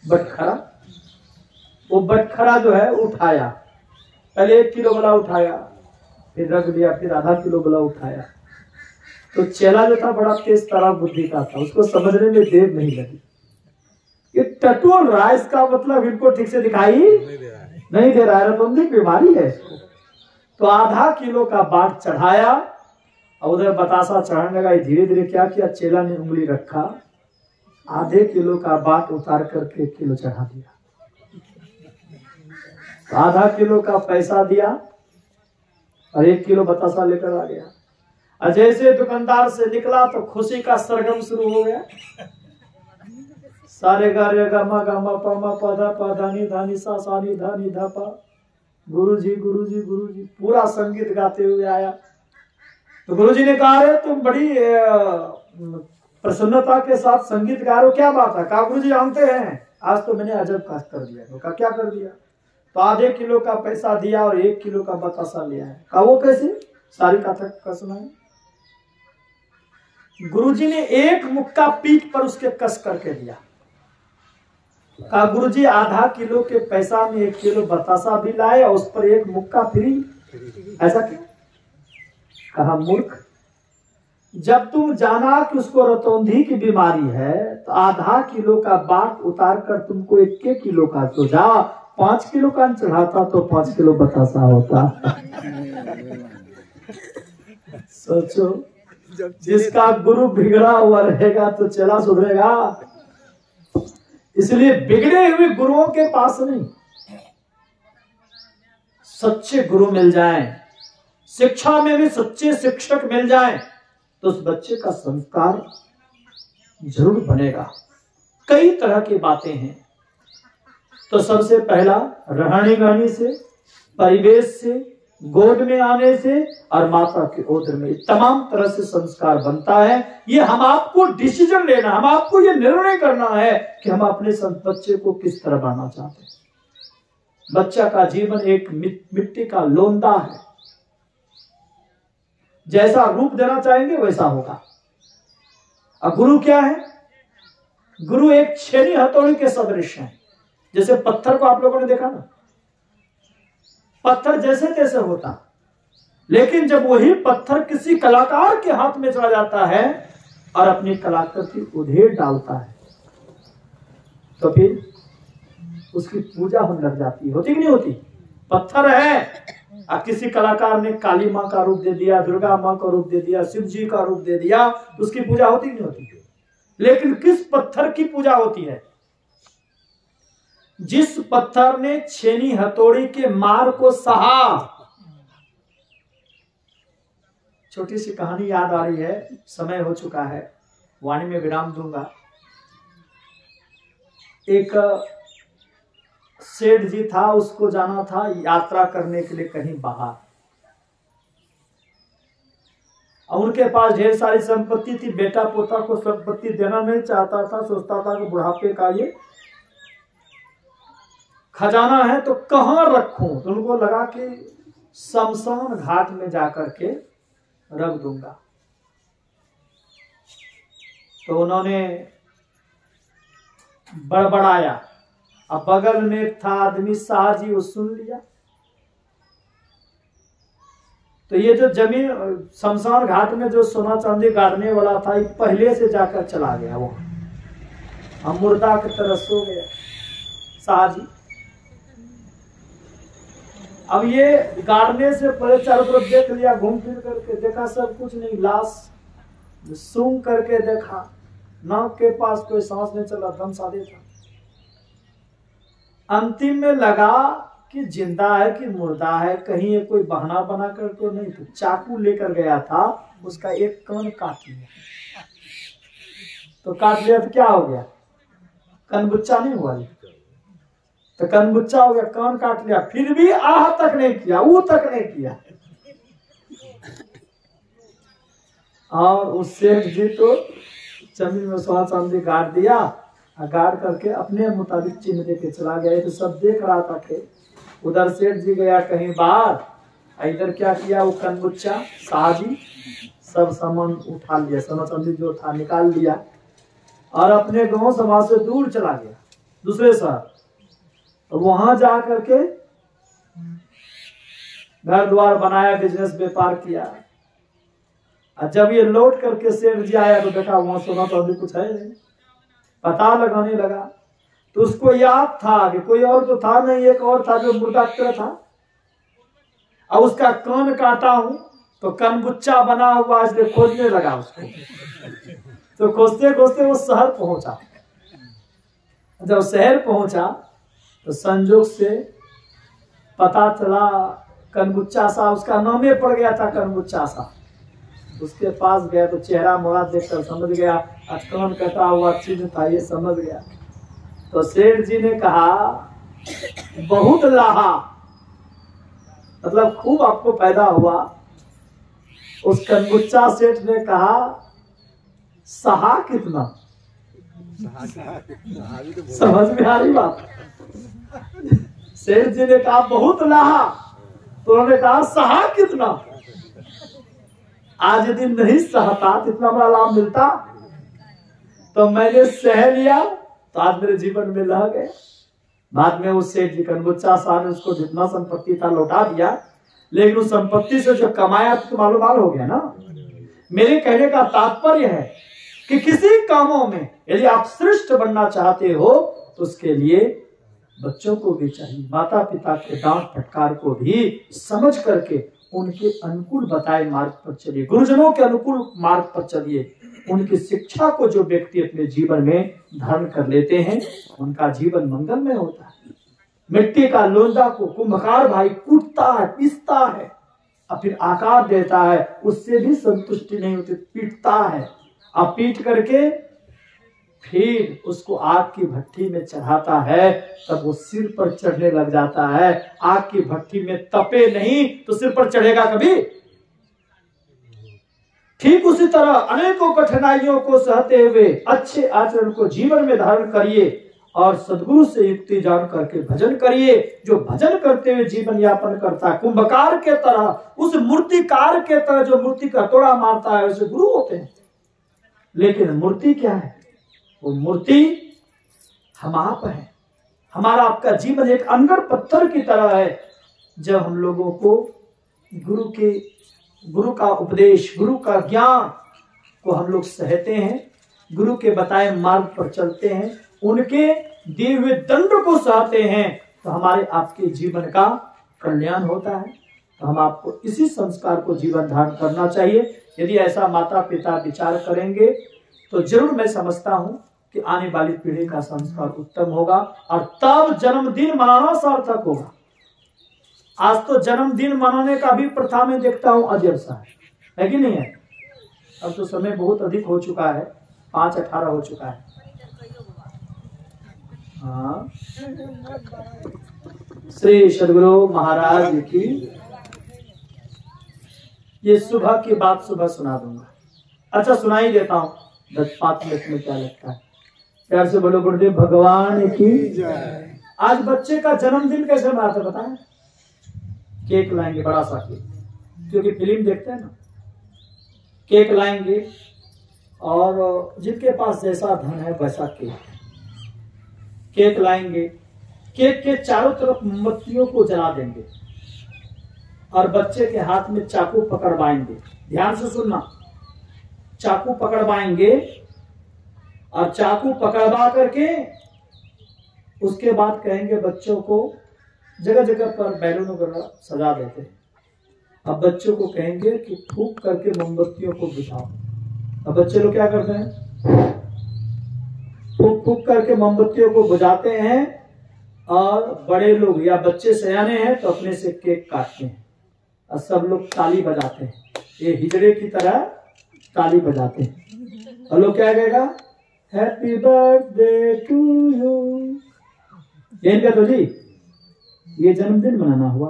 A: बटखरा। वो बटखरा जो है उठाया, पहले 1 किलो वाला उठाया, फिर रख दिया, फिर आधा किलो वाला उठाया। तो चेला जो था बड़ा तेज तरह बुद्धि का था, उसको समझने में देर नहीं लगी। ये टटोल रहा है, इसका मतलब इनको ठीक से दिखाई नहीं दे रहा है, रतौंधी बीमारी है इसको। तो आधा किलो का बाट चढ़ाया और उधर बतासा चढ़ाने लगा। धीरे धीरे क्या किया, चेला ने उंगली रखा, आधे किलो का बाट उतार करके 1 किलो चढ़ा दिया। तो आधा किलो का पैसा दिया और 1 किलो बतासा लेकर आ गया। और जैसे दुकानदार से निकला तो खुशी का सरगम शुरू हो गया। सारे गारे गामा गामा पामा पाधा पाधानी धानी सा सानी धानी धापा, गुरुजी गुरुजी गुरुजी, पूरा संगीत गाते हुए आया। तो गुरुजी ने कहा रे तुम बड़ी प्रसन्नता के साथ संगीत गा रहे हो, क्या बात है? कहा गुरुजी जानते हैं आज तो मैंने अजब काज कर दिया। तो कहा क्या कर दिया? तो आधे किलो का पैसा दिया और 1 किलो का बतासा लिया है। कहा वो कैसे? सारी कथा का सुनाए। गुरुजी ने एक मुक्का पीठ पर उसके कस करके दिया। कहा गुरुजी आधा किलो के पैसा में 1 किलो बतासा भी लाए और उस पर एक मुक्का फ्री। ऐसा क्यों? कहा मूर्ख, जब तुम जाना कि उसको रतौंधी की बीमारी है तो आधा किलो का बाट उतार कर तुमको 1 किलो का तो जा 5 किलो का चढ़ाता तो 5 किलो बतासा होता। सोचो, जिसका गुरु बिगड़ा हुआ रहेगा तो चेला सुधरेगा। इसलिए बिगड़े हुए गुरुओं के पास नहीं, सच्चे गुरु मिल जाएं, शिक्षा में भी सच्चे शिक्षक मिल जाएं तो उस बच्चे का संस्कार जरूर बनेगा। कई तरह की बातें हैं। तो सबसे पहला रहनी गहनी से, परिवेश से, गोद में आने से और माता के ओदर में, तमाम तरह से संस्कार बनता है। ये हम आपको डिसीजन लेना, हम आपको ये निर्णय करना है कि हम अपने बच्चे को किस तरह बनाना चाहते हैं। बच्चा का जीवन एक मिट्टी का लोंदा है, जैसा रूप देना चाहेंगे वैसा होगा। और गुरु क्या है? गुरु एक छेनी हथौड़ी के सदृश है। जैसे पत्थर को आप लोगों ने देखा ना, पत्थर जैसे तैसे होता, लेकिन जब वही पत्थर किसी कलाकार के हाथ में चला जाता है और अपनी कलाकृति उधेड़ डालता है तो फिर उसकी पूजा होने लग जाती है। होती कि नहीं होती? पत्थर है और किसी कलाकार ने काली माँ का रूप दे दिया, दुर्गा माँ का रूप दे दिया, शिव जी का रूप दे दिया, तो उसकी पूजा होती कि नहीं होती? लेकिन किस पत्थर की पूजा होती है? जिस पत्थर ने छेनी हथौड़ी के मार को सहा। छोटी सी कहानी याद आ रही है, समय हो चुका है, वाणी में विराम दूंगा। एक सेठ जी था, उसको जाना था यात्रा करने के लिए कहीं बाहर, और उनके पास ढेर सारी संपत्ति थी। बेटा पोता को संपत्ति देना नहीं चाहता था, सोचता था कि बुढ़ापे का ये खजाना है तो कहां रखूं। तो उनको लगा कि शमशान घाट में जाकर के रख दूंगा। तो उन्होंने बड़बड़ाया, अब बगल में एक था आदमी साहजी, वो सुन लिया। तो ये जो जमीन शमशान घाट में जो सोना चांदी गाड़ने वाला था, ये पहले से जाकर चला गया, वो हम मुर्दा की तरह सो गया साहजी। अब ये गाड़ने से पहले चारों तरफ देख लिया, घूम फिर करके देखा सब कुछ नहीं, लाश सूंघ करके देखा, नाक के पास कोई सांस नहीं चला, दम साधे था। अंतिम में लगा कि जिंदा है कि मुर्दा है, कहीं ये कोई बहाना बना कर तो नहीं। तो चाकू लेकर गया था, उसका एक कान काट लिया। तो काट लिया तो क्या हो गया? कनबुच्चा नहीं हुआ, तो कनबुच्चा हो गया, कान काट लिया, फिर भी आह तक नहीं किया, वो तक नहीं किया। और उस सेठ जी तो जमीन में सोना चांदी गाड़ दिया, गाड़ करके अपने मुताबिक चिन्ह देके चला गया। तो सब देख रहा था कि उधर सेठ जी गया कहीं बाहर, इधर क्या किया, वो कनबुच्चा साहजी सब सामान उठा लिया, सोना चांदी जो था निकाल लिया और अपने गांव समाज से दूर चला गया दूसरे शहर। वहां जा करके घर द्वार बनाया, बिजनेस व्यापार किया। और जब ये लौट करके सेठ जी आया तो देखा वहां सोना चांदी कुछ है नहीं। पता लगाने लगा तो उसको याद था कि कोई और तो था नहीं, एक और था जो मुर्दा की तरह था, और उसका कान काटा हूं तो कनबुच्चा बना हुआ, इसलिए खोजने लगा उसको। तो खोजते खोजते वो शहर पहुंचा। जब शहर पहुंचा तो संजोग से पता चला कनबुच्चा सा, उसका नाम ही पड़ गया था कनबुच्चा सा। उसके पास गया तो चेहरा मोड़ा देखकर समझ गया, कान कटा हुआ चिन्ह था, ये समझ गया। तो सेठ जी ने कहा बहुत लाहा, मतलब खूब आपको फायदा हुआ। उस कनबुच्चा सेठ ने कहा सहा कितना? समझ में आ रही बात? सेठ जी ने कहा बहुत लाहा, तो उन्होंने कहा सहा कितना? आज यदि नहीं सहता तो इतना बड़ा लाभ मिलता, तो मैंने सह लिया तो आज मेरे जीवन में लह गए। बाद में उस सेठ जी कनबुच्चा साहब ने उसको जितना संपत्ति था लौटा दिया, लेकिन उस संपत्ति से जो कमाया तो मालूम हो गया ना। मेरे कहने का तात्पर्य है कि किसी कामों में यदि आप श्रेष्ठ बनना चाहते हो तो उसके लिए बच्चों को भी चाहिए, माता पिता के डांट फटकार को भी समझ करके उनके अनुकूल बताए मार्ग पर चलिए, गुरुजनों के अनुकूल मार्ग पर चलिए। उनकी शिक्षा को जो व्यक्ति अपने जीवन में धारण कर लेते हैं उनका जीवन मंगलमय होता है। मिट्टी का लोंदा को कुंभकार भाई कूटता है, पीसता है और फिर आकार देता है, उससे भी संतुष्टि नहीं होती, पीटता है। अब पीट करके फिर उसको आग की भट्टी में चढ़ाता है, तब वो सिर पर चढ़ने लग जाता है। आग की भट्टी में तपे नहीं तो सिर पर चढ़ेगा कभी? ठीक उसी तरह अनेकों कठिनाइयों को सहते हुए अच्छे आचरण को जीवन में धारण करिए और सद्गुरु से युक्ति जान करके भजन करिए। जो भजन करते हुए जीवन यापन करता है, कुंभकार के तरह, उस मूर्तिकार के तरह जो मूर्ति का तोड़ा मारता है, उसे गुरु होते हैं। लेकिन मूर्ति क्या है? वो मूर्ति हम आप हैं। हमारा आपका जीवन एक अंगर पत्थर की तरह है। जब हम लोगों को गुरु का उपदेश, गुरु का ज्ञान को हम लोग सहते हैं, गुरु के बताए मार्ग पर चलते हैं, उनके दिए हुए दंड को सहते हैं, तो हमारे आपके जीवन का कल्याण होता है। तो हम आपको इसी संस्कार को जीवन धारण करना चाहिए। यदि ऐसा माता पिता विचार करेंगे तो जरूर मैं समझता हूं कि आने वाली पीढ़ी का संस्कार उत्तम होगा और तब जन्मदिन मनाना सार्थक होगा। आज तो जन्मदिन मनाने का भी प्रथा में देखता हूं अजब सा है कि नहीं है? अब तो समय बहुत अधिक हो चुका है, 5:18 हो चुका है। हाँ, श्री सद्गुरु महाराज की ये सुबह की बात सुबह सुना दूंगा। अच्छा, सुनाई देता हूँ, 10-5 मिनट में क्या लगता है। प्यार से बोलो गुरुदेव भगवान की जय। आज बच्चे का जन्मदिन कैसे मनाते बताएं? केक लाएंगे, बड़ा सा केक, क्योंकि फिल्म देखते हैं ना। केक लाएंगे और जिनके पास जैसा धन है वैसा केक लाएंगे। केक के चारों तरफ मोमबत्तियों को जला देंगे और बच्चे के हाथ में चाकू पकड़वाएंगे। ध्यान से सुनना, चाकू पकड़वाएंगे और चाकू पकड़वा करके उसके बाद कहेंगे बच्चों को, जगह जगह पर बैलूनों का सजा देते हैं। अब बच्चों को कहेंगे कि फूंक करके मोमबत्तियों को बुझाओ। अब बच्चे लोग क्या करते हैं? फूंक फूंक करके मोमबत्तियों को बुझाते हैं और बड़े लोग या बच्चे सयाने हैं तो अपने से केक काटते हैं और सब लोग ताली बजाते हैं। ये हिजड़े की तरह ताली बजाते हैं और लोग क्या कहेगा? Happy birthday to you. इनका तो जी ये जन्मदिन मनाना हुआ।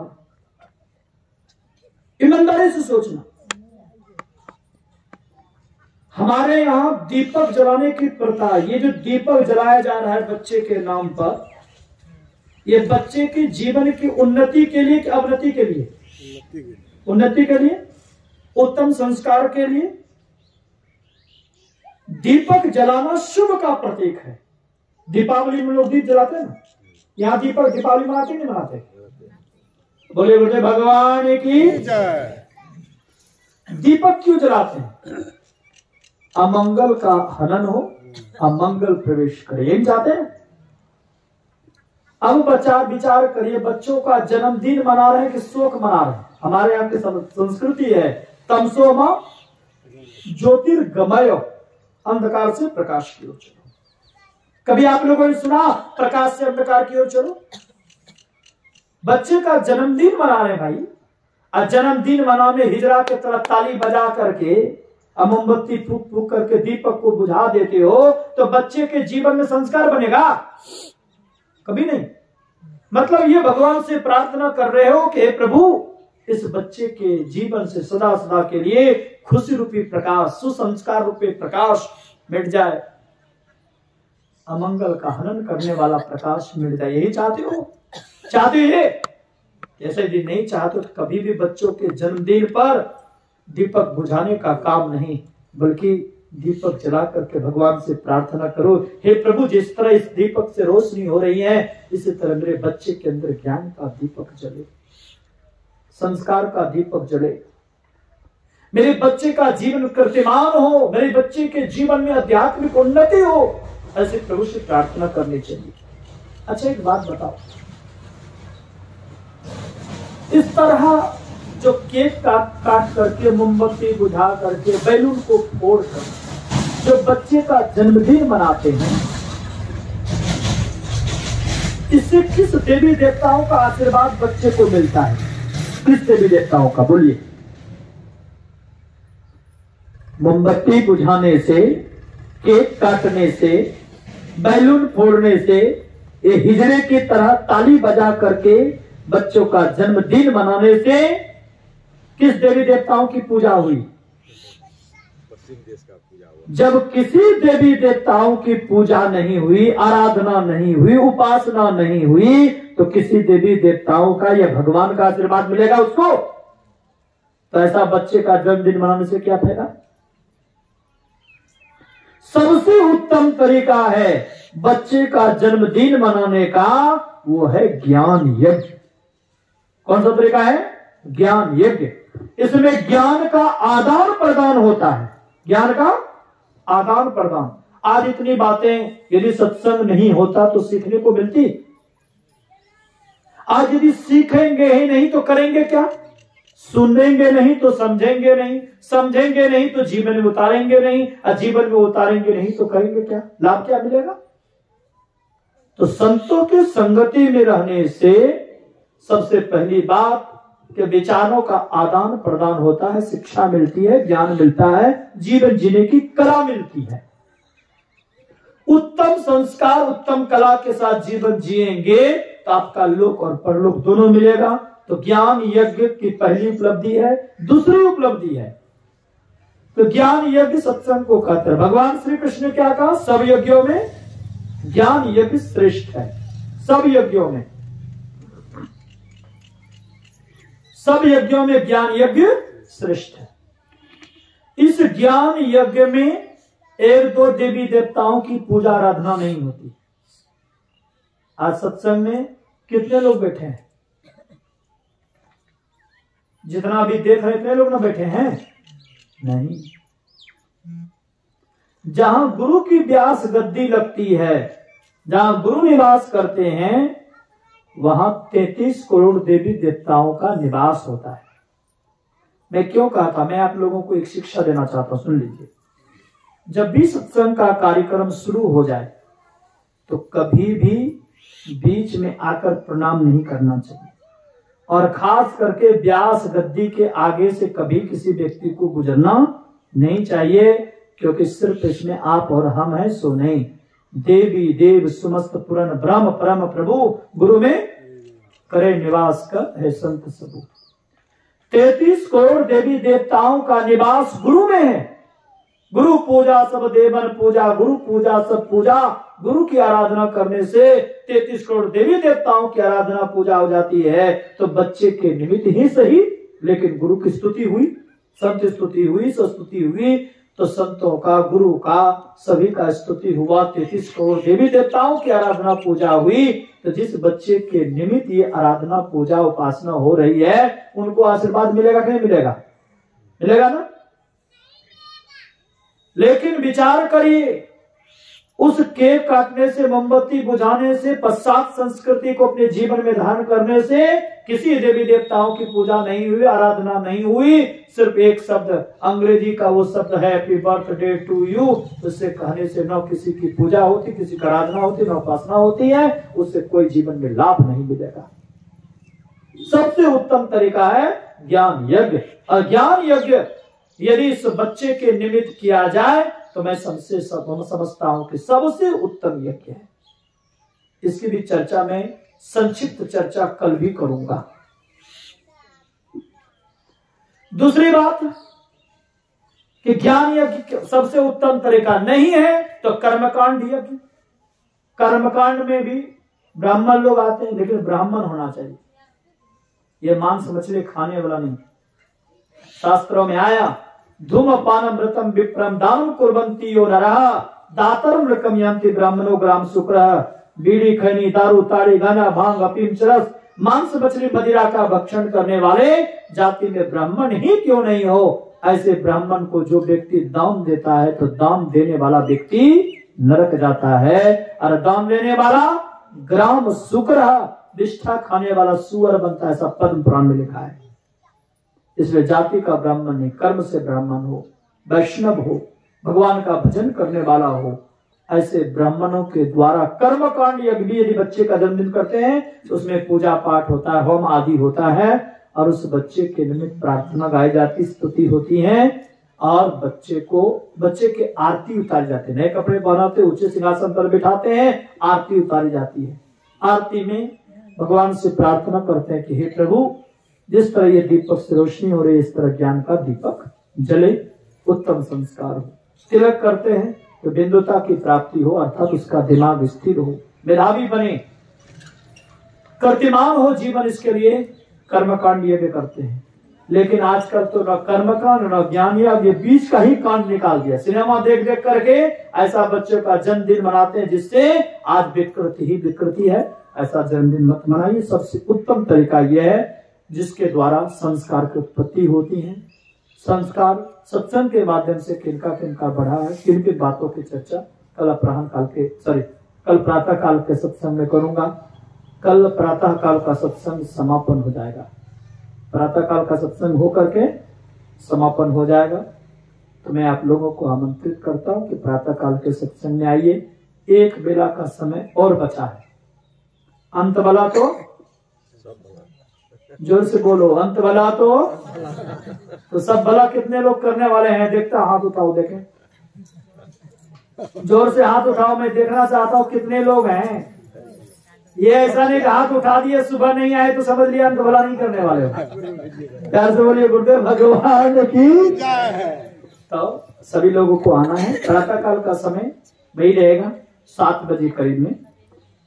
A: ईमानदारी से सोचना, हमारे यहां दीपक जलाने की प्रथा, ये जो दीपक जलाया जा रहा है बच्चे के नाम पर, ये बच्चे के जीवन की उन्नति के लिए कि अवनति के लिए? उन्नति के लिए, उत्तम संस्कार के लिए। दीपक जलाना शुभ का प्रतीक है। दीपावली में लोग दीप जलाते हैं ना, यहाँ दीपक दीपावली मनाते नहीं मनाते? बोले बोले भगवान की जय। दीपक क्यों जलाते हैं? अमंगल का हनन हो, अमंगल प्रवेश करे, यही चाहते हैं। अब बच्चा विचार करिए, बच्चों का जन्मदिन मना रहे हैं कि शोक मना रहे हैं? हमारे यहाँ की संस्कृति है तमसोमा ज्योतिर्गमय, अंधकार से प्रकाश की ओर चलो। कभी आप लोगों ने सुना प्रकाश से अंधकार की ओर चलो? बच्चे का जन्मदिन मना रहे भाई, और जन्मदिन मनाने हिजड़ा के तरफ ताली बजा करके मोमबत्ती फूक फूक करके दीपक को बुझा देते हो, तो बच्चे के जीवन में संस्कार बनेगा? कभी नहीं। मतलब ये भगवान से प्रार्थना कर रहे हो कि प्रभु इस बच्चे के जीवन से सदा सदा के लिए खुशी रूपी प्रकाश, सुसंस्कार रूपी प्रकाश मिट जाए, अमंगल का हनन करने वाला प्रकाश मिट जाए। यही चाहते हो? चाहते ये? ऐसे यदि नहीं चाहते तो कभी भी बच्चों के जन्मदिन पर दीपक बुझाने का काम नहीं, बल्कि दीपक जला करके भगवान से प्रार्थना करो, हे प्रभु जिस तरह इस दीपक से रोशनी हो रही है, इसी तरह मेरे बच्चे के अंदर ज्ञान का दीपक जले, संस्कार का दीपक जले, मेरे बच्चे का जीवन कीर्तिमान हो, मेरे बच्चे के जीवन में आध्यात्मिक उन्नति हो, ऐसे प्रभु से प्रार्थना करनी चाहिए। अच्छा एक बात बताओ, इस तरह जो केक काट करके, मोमबत्ती बुझा करके, बैलून को फोड़ कर जो बच्चे का जन्मदिन मनाते हैं, इससे किस देवी देवताओं का आशीर्वाद बच्चे को मिलता है? किस देवी देवताओं का? बोलिए। मोमबत्ती बुझाने से, केक काटने से, बैलून फोड़ने से, ये हिजड़े की तरह ताली बजा करके बच्चों का जन्मदिन मनाने से किस देवी देवताओं की पूजा हुई? पश्चिम देश का पूजा हुआ। जब किसी देवी देवताओं की पूजा नहीं हुई, आराधना नहीं हुई, उपासना नहीं हुई, तो किसी देवी देवताओं का या भगवान का आशीर्वाद मिलेगा उसको? तो ऐसा बच्चे का जन्मदिन मनाने से क्या फायदा? सबसे उत्तम तरीका है बच्चे का जन्मदिन मनाने का, वो है ज्ञान यज्ञ। कौन सा तरीका है? ज्ञान यज्ञ। इसमें ज्ञान का आदान प्रदान होता है, ज्ञान का आदान प्रदान। आज इतनी बातें यदि सत्संग नहीं होता तो सीखने को मिलती? आज यदि सीखेंगे ही नहीं तो करेंगे क्या? सुनेंगे नहीं तो समझेंगे नहीं, समझेंगे नहीं तो जीवन में उतारेंगे नहीं, और जीवन में उतारेंगे नहीं तो करेंगे क्या? लाभ क्या मिलेगा? तो संतों की संगति में रहने से सबसे पहली बात कि विचारों का आदान प्रदान होता है, शिक्षा मिलती है, ज्ञान मिलता है, जीवन जीने की कला मिलती है। उत्तम संस्कार, उत्तम कला के साथ जीवन जिएंगे तो आपका लोक और परलोक दोनों मिलेगा। तो ज्ञान यज्ञ की पहली उपलब्धि है। दूसरी उपलब्धि है तो ज्ञान यज्ञ सत्संग को कहते हैं। भगवान श्री कृष्ण ने क्या कहा? सब यज्ञों में ज्ञान यज्ञ श्रेष्ठ है। सब यज्ञों में, सब यज्ञों में ज्ञान यज्ञ श्रेष्ठ है। इस ज्ञान यज्ञ में एक दो देवी देवताओं की पूजा आराधना नहीं होती। आज सत्संग में कितने लोग बैठे हैं? जितना अभी देख रहे इतने लोग ना बैठे हैं? नहीं। जहां गुरु की व्यास गद्दी लगती है, जहां गुरु निवास करते हैं, वहां 33 करोड़ देवी देवताओं का निवास होता है। मैं क्यों कहा था? मैं आप लोगों को एक शिक्षा देना चाहता हूं, सुन लीजिए। जब भी सत्संग का कार्यक्रम शुरू हो जाए तो कभी भी बीच में आकर प्रणाम नहीं करना चाहिए, और खास करके व्यास गद्दी के आगे से कभी किसी व्यक्ति को गुजरना नहीं चाहिए, क्योंकि सिर्फ इसमें आप और हम हैं, सो नहीं। देवी देव समस्त पुराण ब्रह्म परम प्रभु गुरु में करे निवास कर है संत सबू। 33 करोड़ देवी देवताओं का निवास गुरु में है। गुरु पूजा सब देवन पूजा, गुरु पूजा सब पूजा। गुरु की आराधना करने से 33 करोड़ देवी देवताओं की आराधना पूजा हो जाती है। तो बच्चे के निमित्त ही सही, लेकिन गुरु की स्तुति हुई, संत स्तुति हुई, सस्तुति हुई, तो संतों का, गुरु का, सभी का स्तुति हुआ। 33 करोड़ देवी देवताओं की आराधना पूजा हुई। तो जिस बच्चे के निमित्त ये आराधना पूजा उपासना हो रही है, उनको आशीर्वाद मिलेगा कि नहीं मिलेगा? मिलेगा ना? लेकिन विचार करिए, उस केक काटने से, मोमबत्ती बुझाने से, पश्चात संस्कृति को अपने जीवन में धारण करने से किसी देवी देवताओं की पूजा नहीं हुई, आराधना नहीं हुई। सिर्फ एक शब्द, अंग्रेजी का वो शब्द है हैप्पी बर्थडे टू यू, उससे कहने से न किसी की पूजा होती, किसी की आराधना होती, न उपासना होती है, उससे कोई जीवन में लाभ नहीं मिलेगा। सबसे उत्तम तरीका है ज्ञान यज्ञ। और ज्ञान यज्ञ यदि इस बच्चे के निमित्त किया जाए तो मैं समझता हूं कि सबसे उत्तम यज्ञ है। इसकी भी चर्चा में संक्षिप्त चर्चा कल भी करूंगा। दूसरी बात कि ज्ञान यज्ञ सबसे उत्तम तरीका नहीं है तो कर्मकांड यज्ञ। कर्मकांड में भी ब्राह्मण लोग आते हैं, लेकिन ब्राह्मण होना चाहिए। यह मांस मछली खाने वाला नहीं। शास्त्रों में आया, धूमपानमृतम विप्रम दानम कुर्वन्ति यो नरः दातरम रकम यन्ति ब्राह्मणो ग्राम शुक्रः। बीड़ी, खैनी, दारू, ताड़ी, गांजा, भांग, अफीम, चरस, मांस, मछली, मदिरा का भक्षण करने वाले जाति में ब्राह्मण ही क्यों नहीं हो। ऐसे ब्राह्मण को जो व्यक्ति दान देता है तो दान देने वाला व्यक्ति नरक जाता है, और दान देने वाला ग्राम शुक्र, निष्ठा खाने वाला सुअर बनता है। ऐसा पद्म पुराण में लिखा है। इसलिए जाति का ब्राह्मण नहीं, कर्म से ब्राह्मण हो, वैष्णव हो, भगवान का भजन करने वाला हो। ऐसे ब्राह्मणों के द्वारा कर्म कांड यज्ञ, यदि बच्चे का जन्मदिन करते हैं तो उसमें पूजा पाठ होता है, होम आदि होता है, और उस बच्चे के निमित्त प्रार्थना गाई जाती, स्तुति होती है, और बच्चे के आरती उतारी जाती है। नए कपड़े पहनाते, ऊंचे सिंहासन पर बिठाते हैं, आरती उतारी जाती है। आरती में भगवान से प्रार्थना करते हैं कि हे प्रभु, जिस तरह ये दीपक से रोशनी हो रही है, इस तरह ज्ञान का दीपक जले, उत्तम संस्कार हो। तिलक करते हैं तो बिंदुता की प्राप्ति हो, अर्थात उसका दिमाग स्थिर हो, मेधावी बने, कीर्तिमान हो जीवन। इसके लिए कर्मकांड यज्ञ करते हैं। लेकिन आजकल तो न कर्मकांड न ज्ञान यज्ञ, बीच का ही कांड निकाल दिया। सिनेमा देख देख करके ऐसा बच्चों का जन्मदिन मनाते हैं जिससे आज विकृति ही विकृति है। ऐसा जन्मदिन मत मनाइए। सबसे उत्तम तरीका यह है जिसके द्वारा संस्कार की उत्पत्ति होती है। संस्कार सत्संग के माध्यम से किनका किनका बढ़ा है, किन किन बातों की चर्चा कल प्रातः काल के सत्संग में करूंगा। कल प्रातः काल का सत्संग समापन हो जाएगा। प्रातः काल का सत्संग हो करके समापन हो जाएगा। तो मैं आप लोगों को आमंत्रित करता हूं कि प्रातः काल के सत्संग में आइए। एक बेला का समय और बचा है। अंत वाला तो जोर से बोलो, अंत वाला तो सब भला कितने लोग करने वाले हैं? देखता हाथ उठाओ, देखें, जोर से हाथ उठाओ। मैं देखना चाहता हूँ कितने लोग हैं। ये ऐसा नहीं कि हाथ उठा दिए, सुबह नहीं आए तो समझ लिया अंत भला नहीं करने वाले हो। प्यार से बोलिए गुरुदेव भगवान की। तो सभी लोगों को आना है। प्रातः काल का समय वही रहेगा 7 बजे करीब में,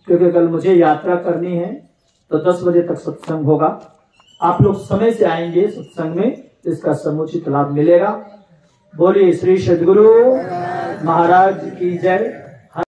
A: क्योंकि कल मुझे यात्रा करनी है तो 10 बजे तक सत्संग होगा। आप लोग समय से आएंगे सत्संग में, इसका समुचित लाभ मिलेगा। बोलिए श्री सद्गुरु महाराज की जय।